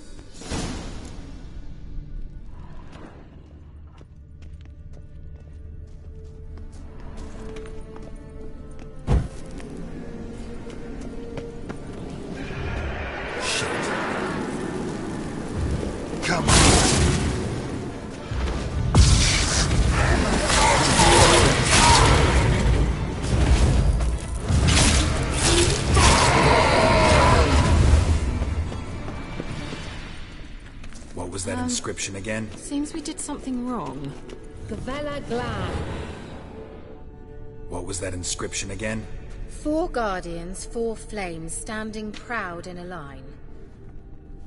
What was that inscription again? Seems we did something wrong. Gavella Glan. What was that inscription again? 4 guardians, 4 flames, standing proud in a line.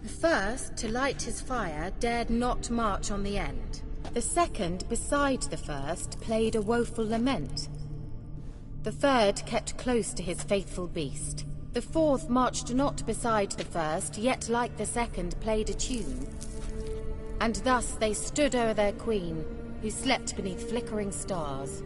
The first, to light his fire, dared not march on the end. The second, beside the first, played a woeful lament. The third kept close to his faithful beast. The fourth marched not beside the first, yet like the second played a tune. And thus they stood o'er their queen, who slept beneath flickering stars.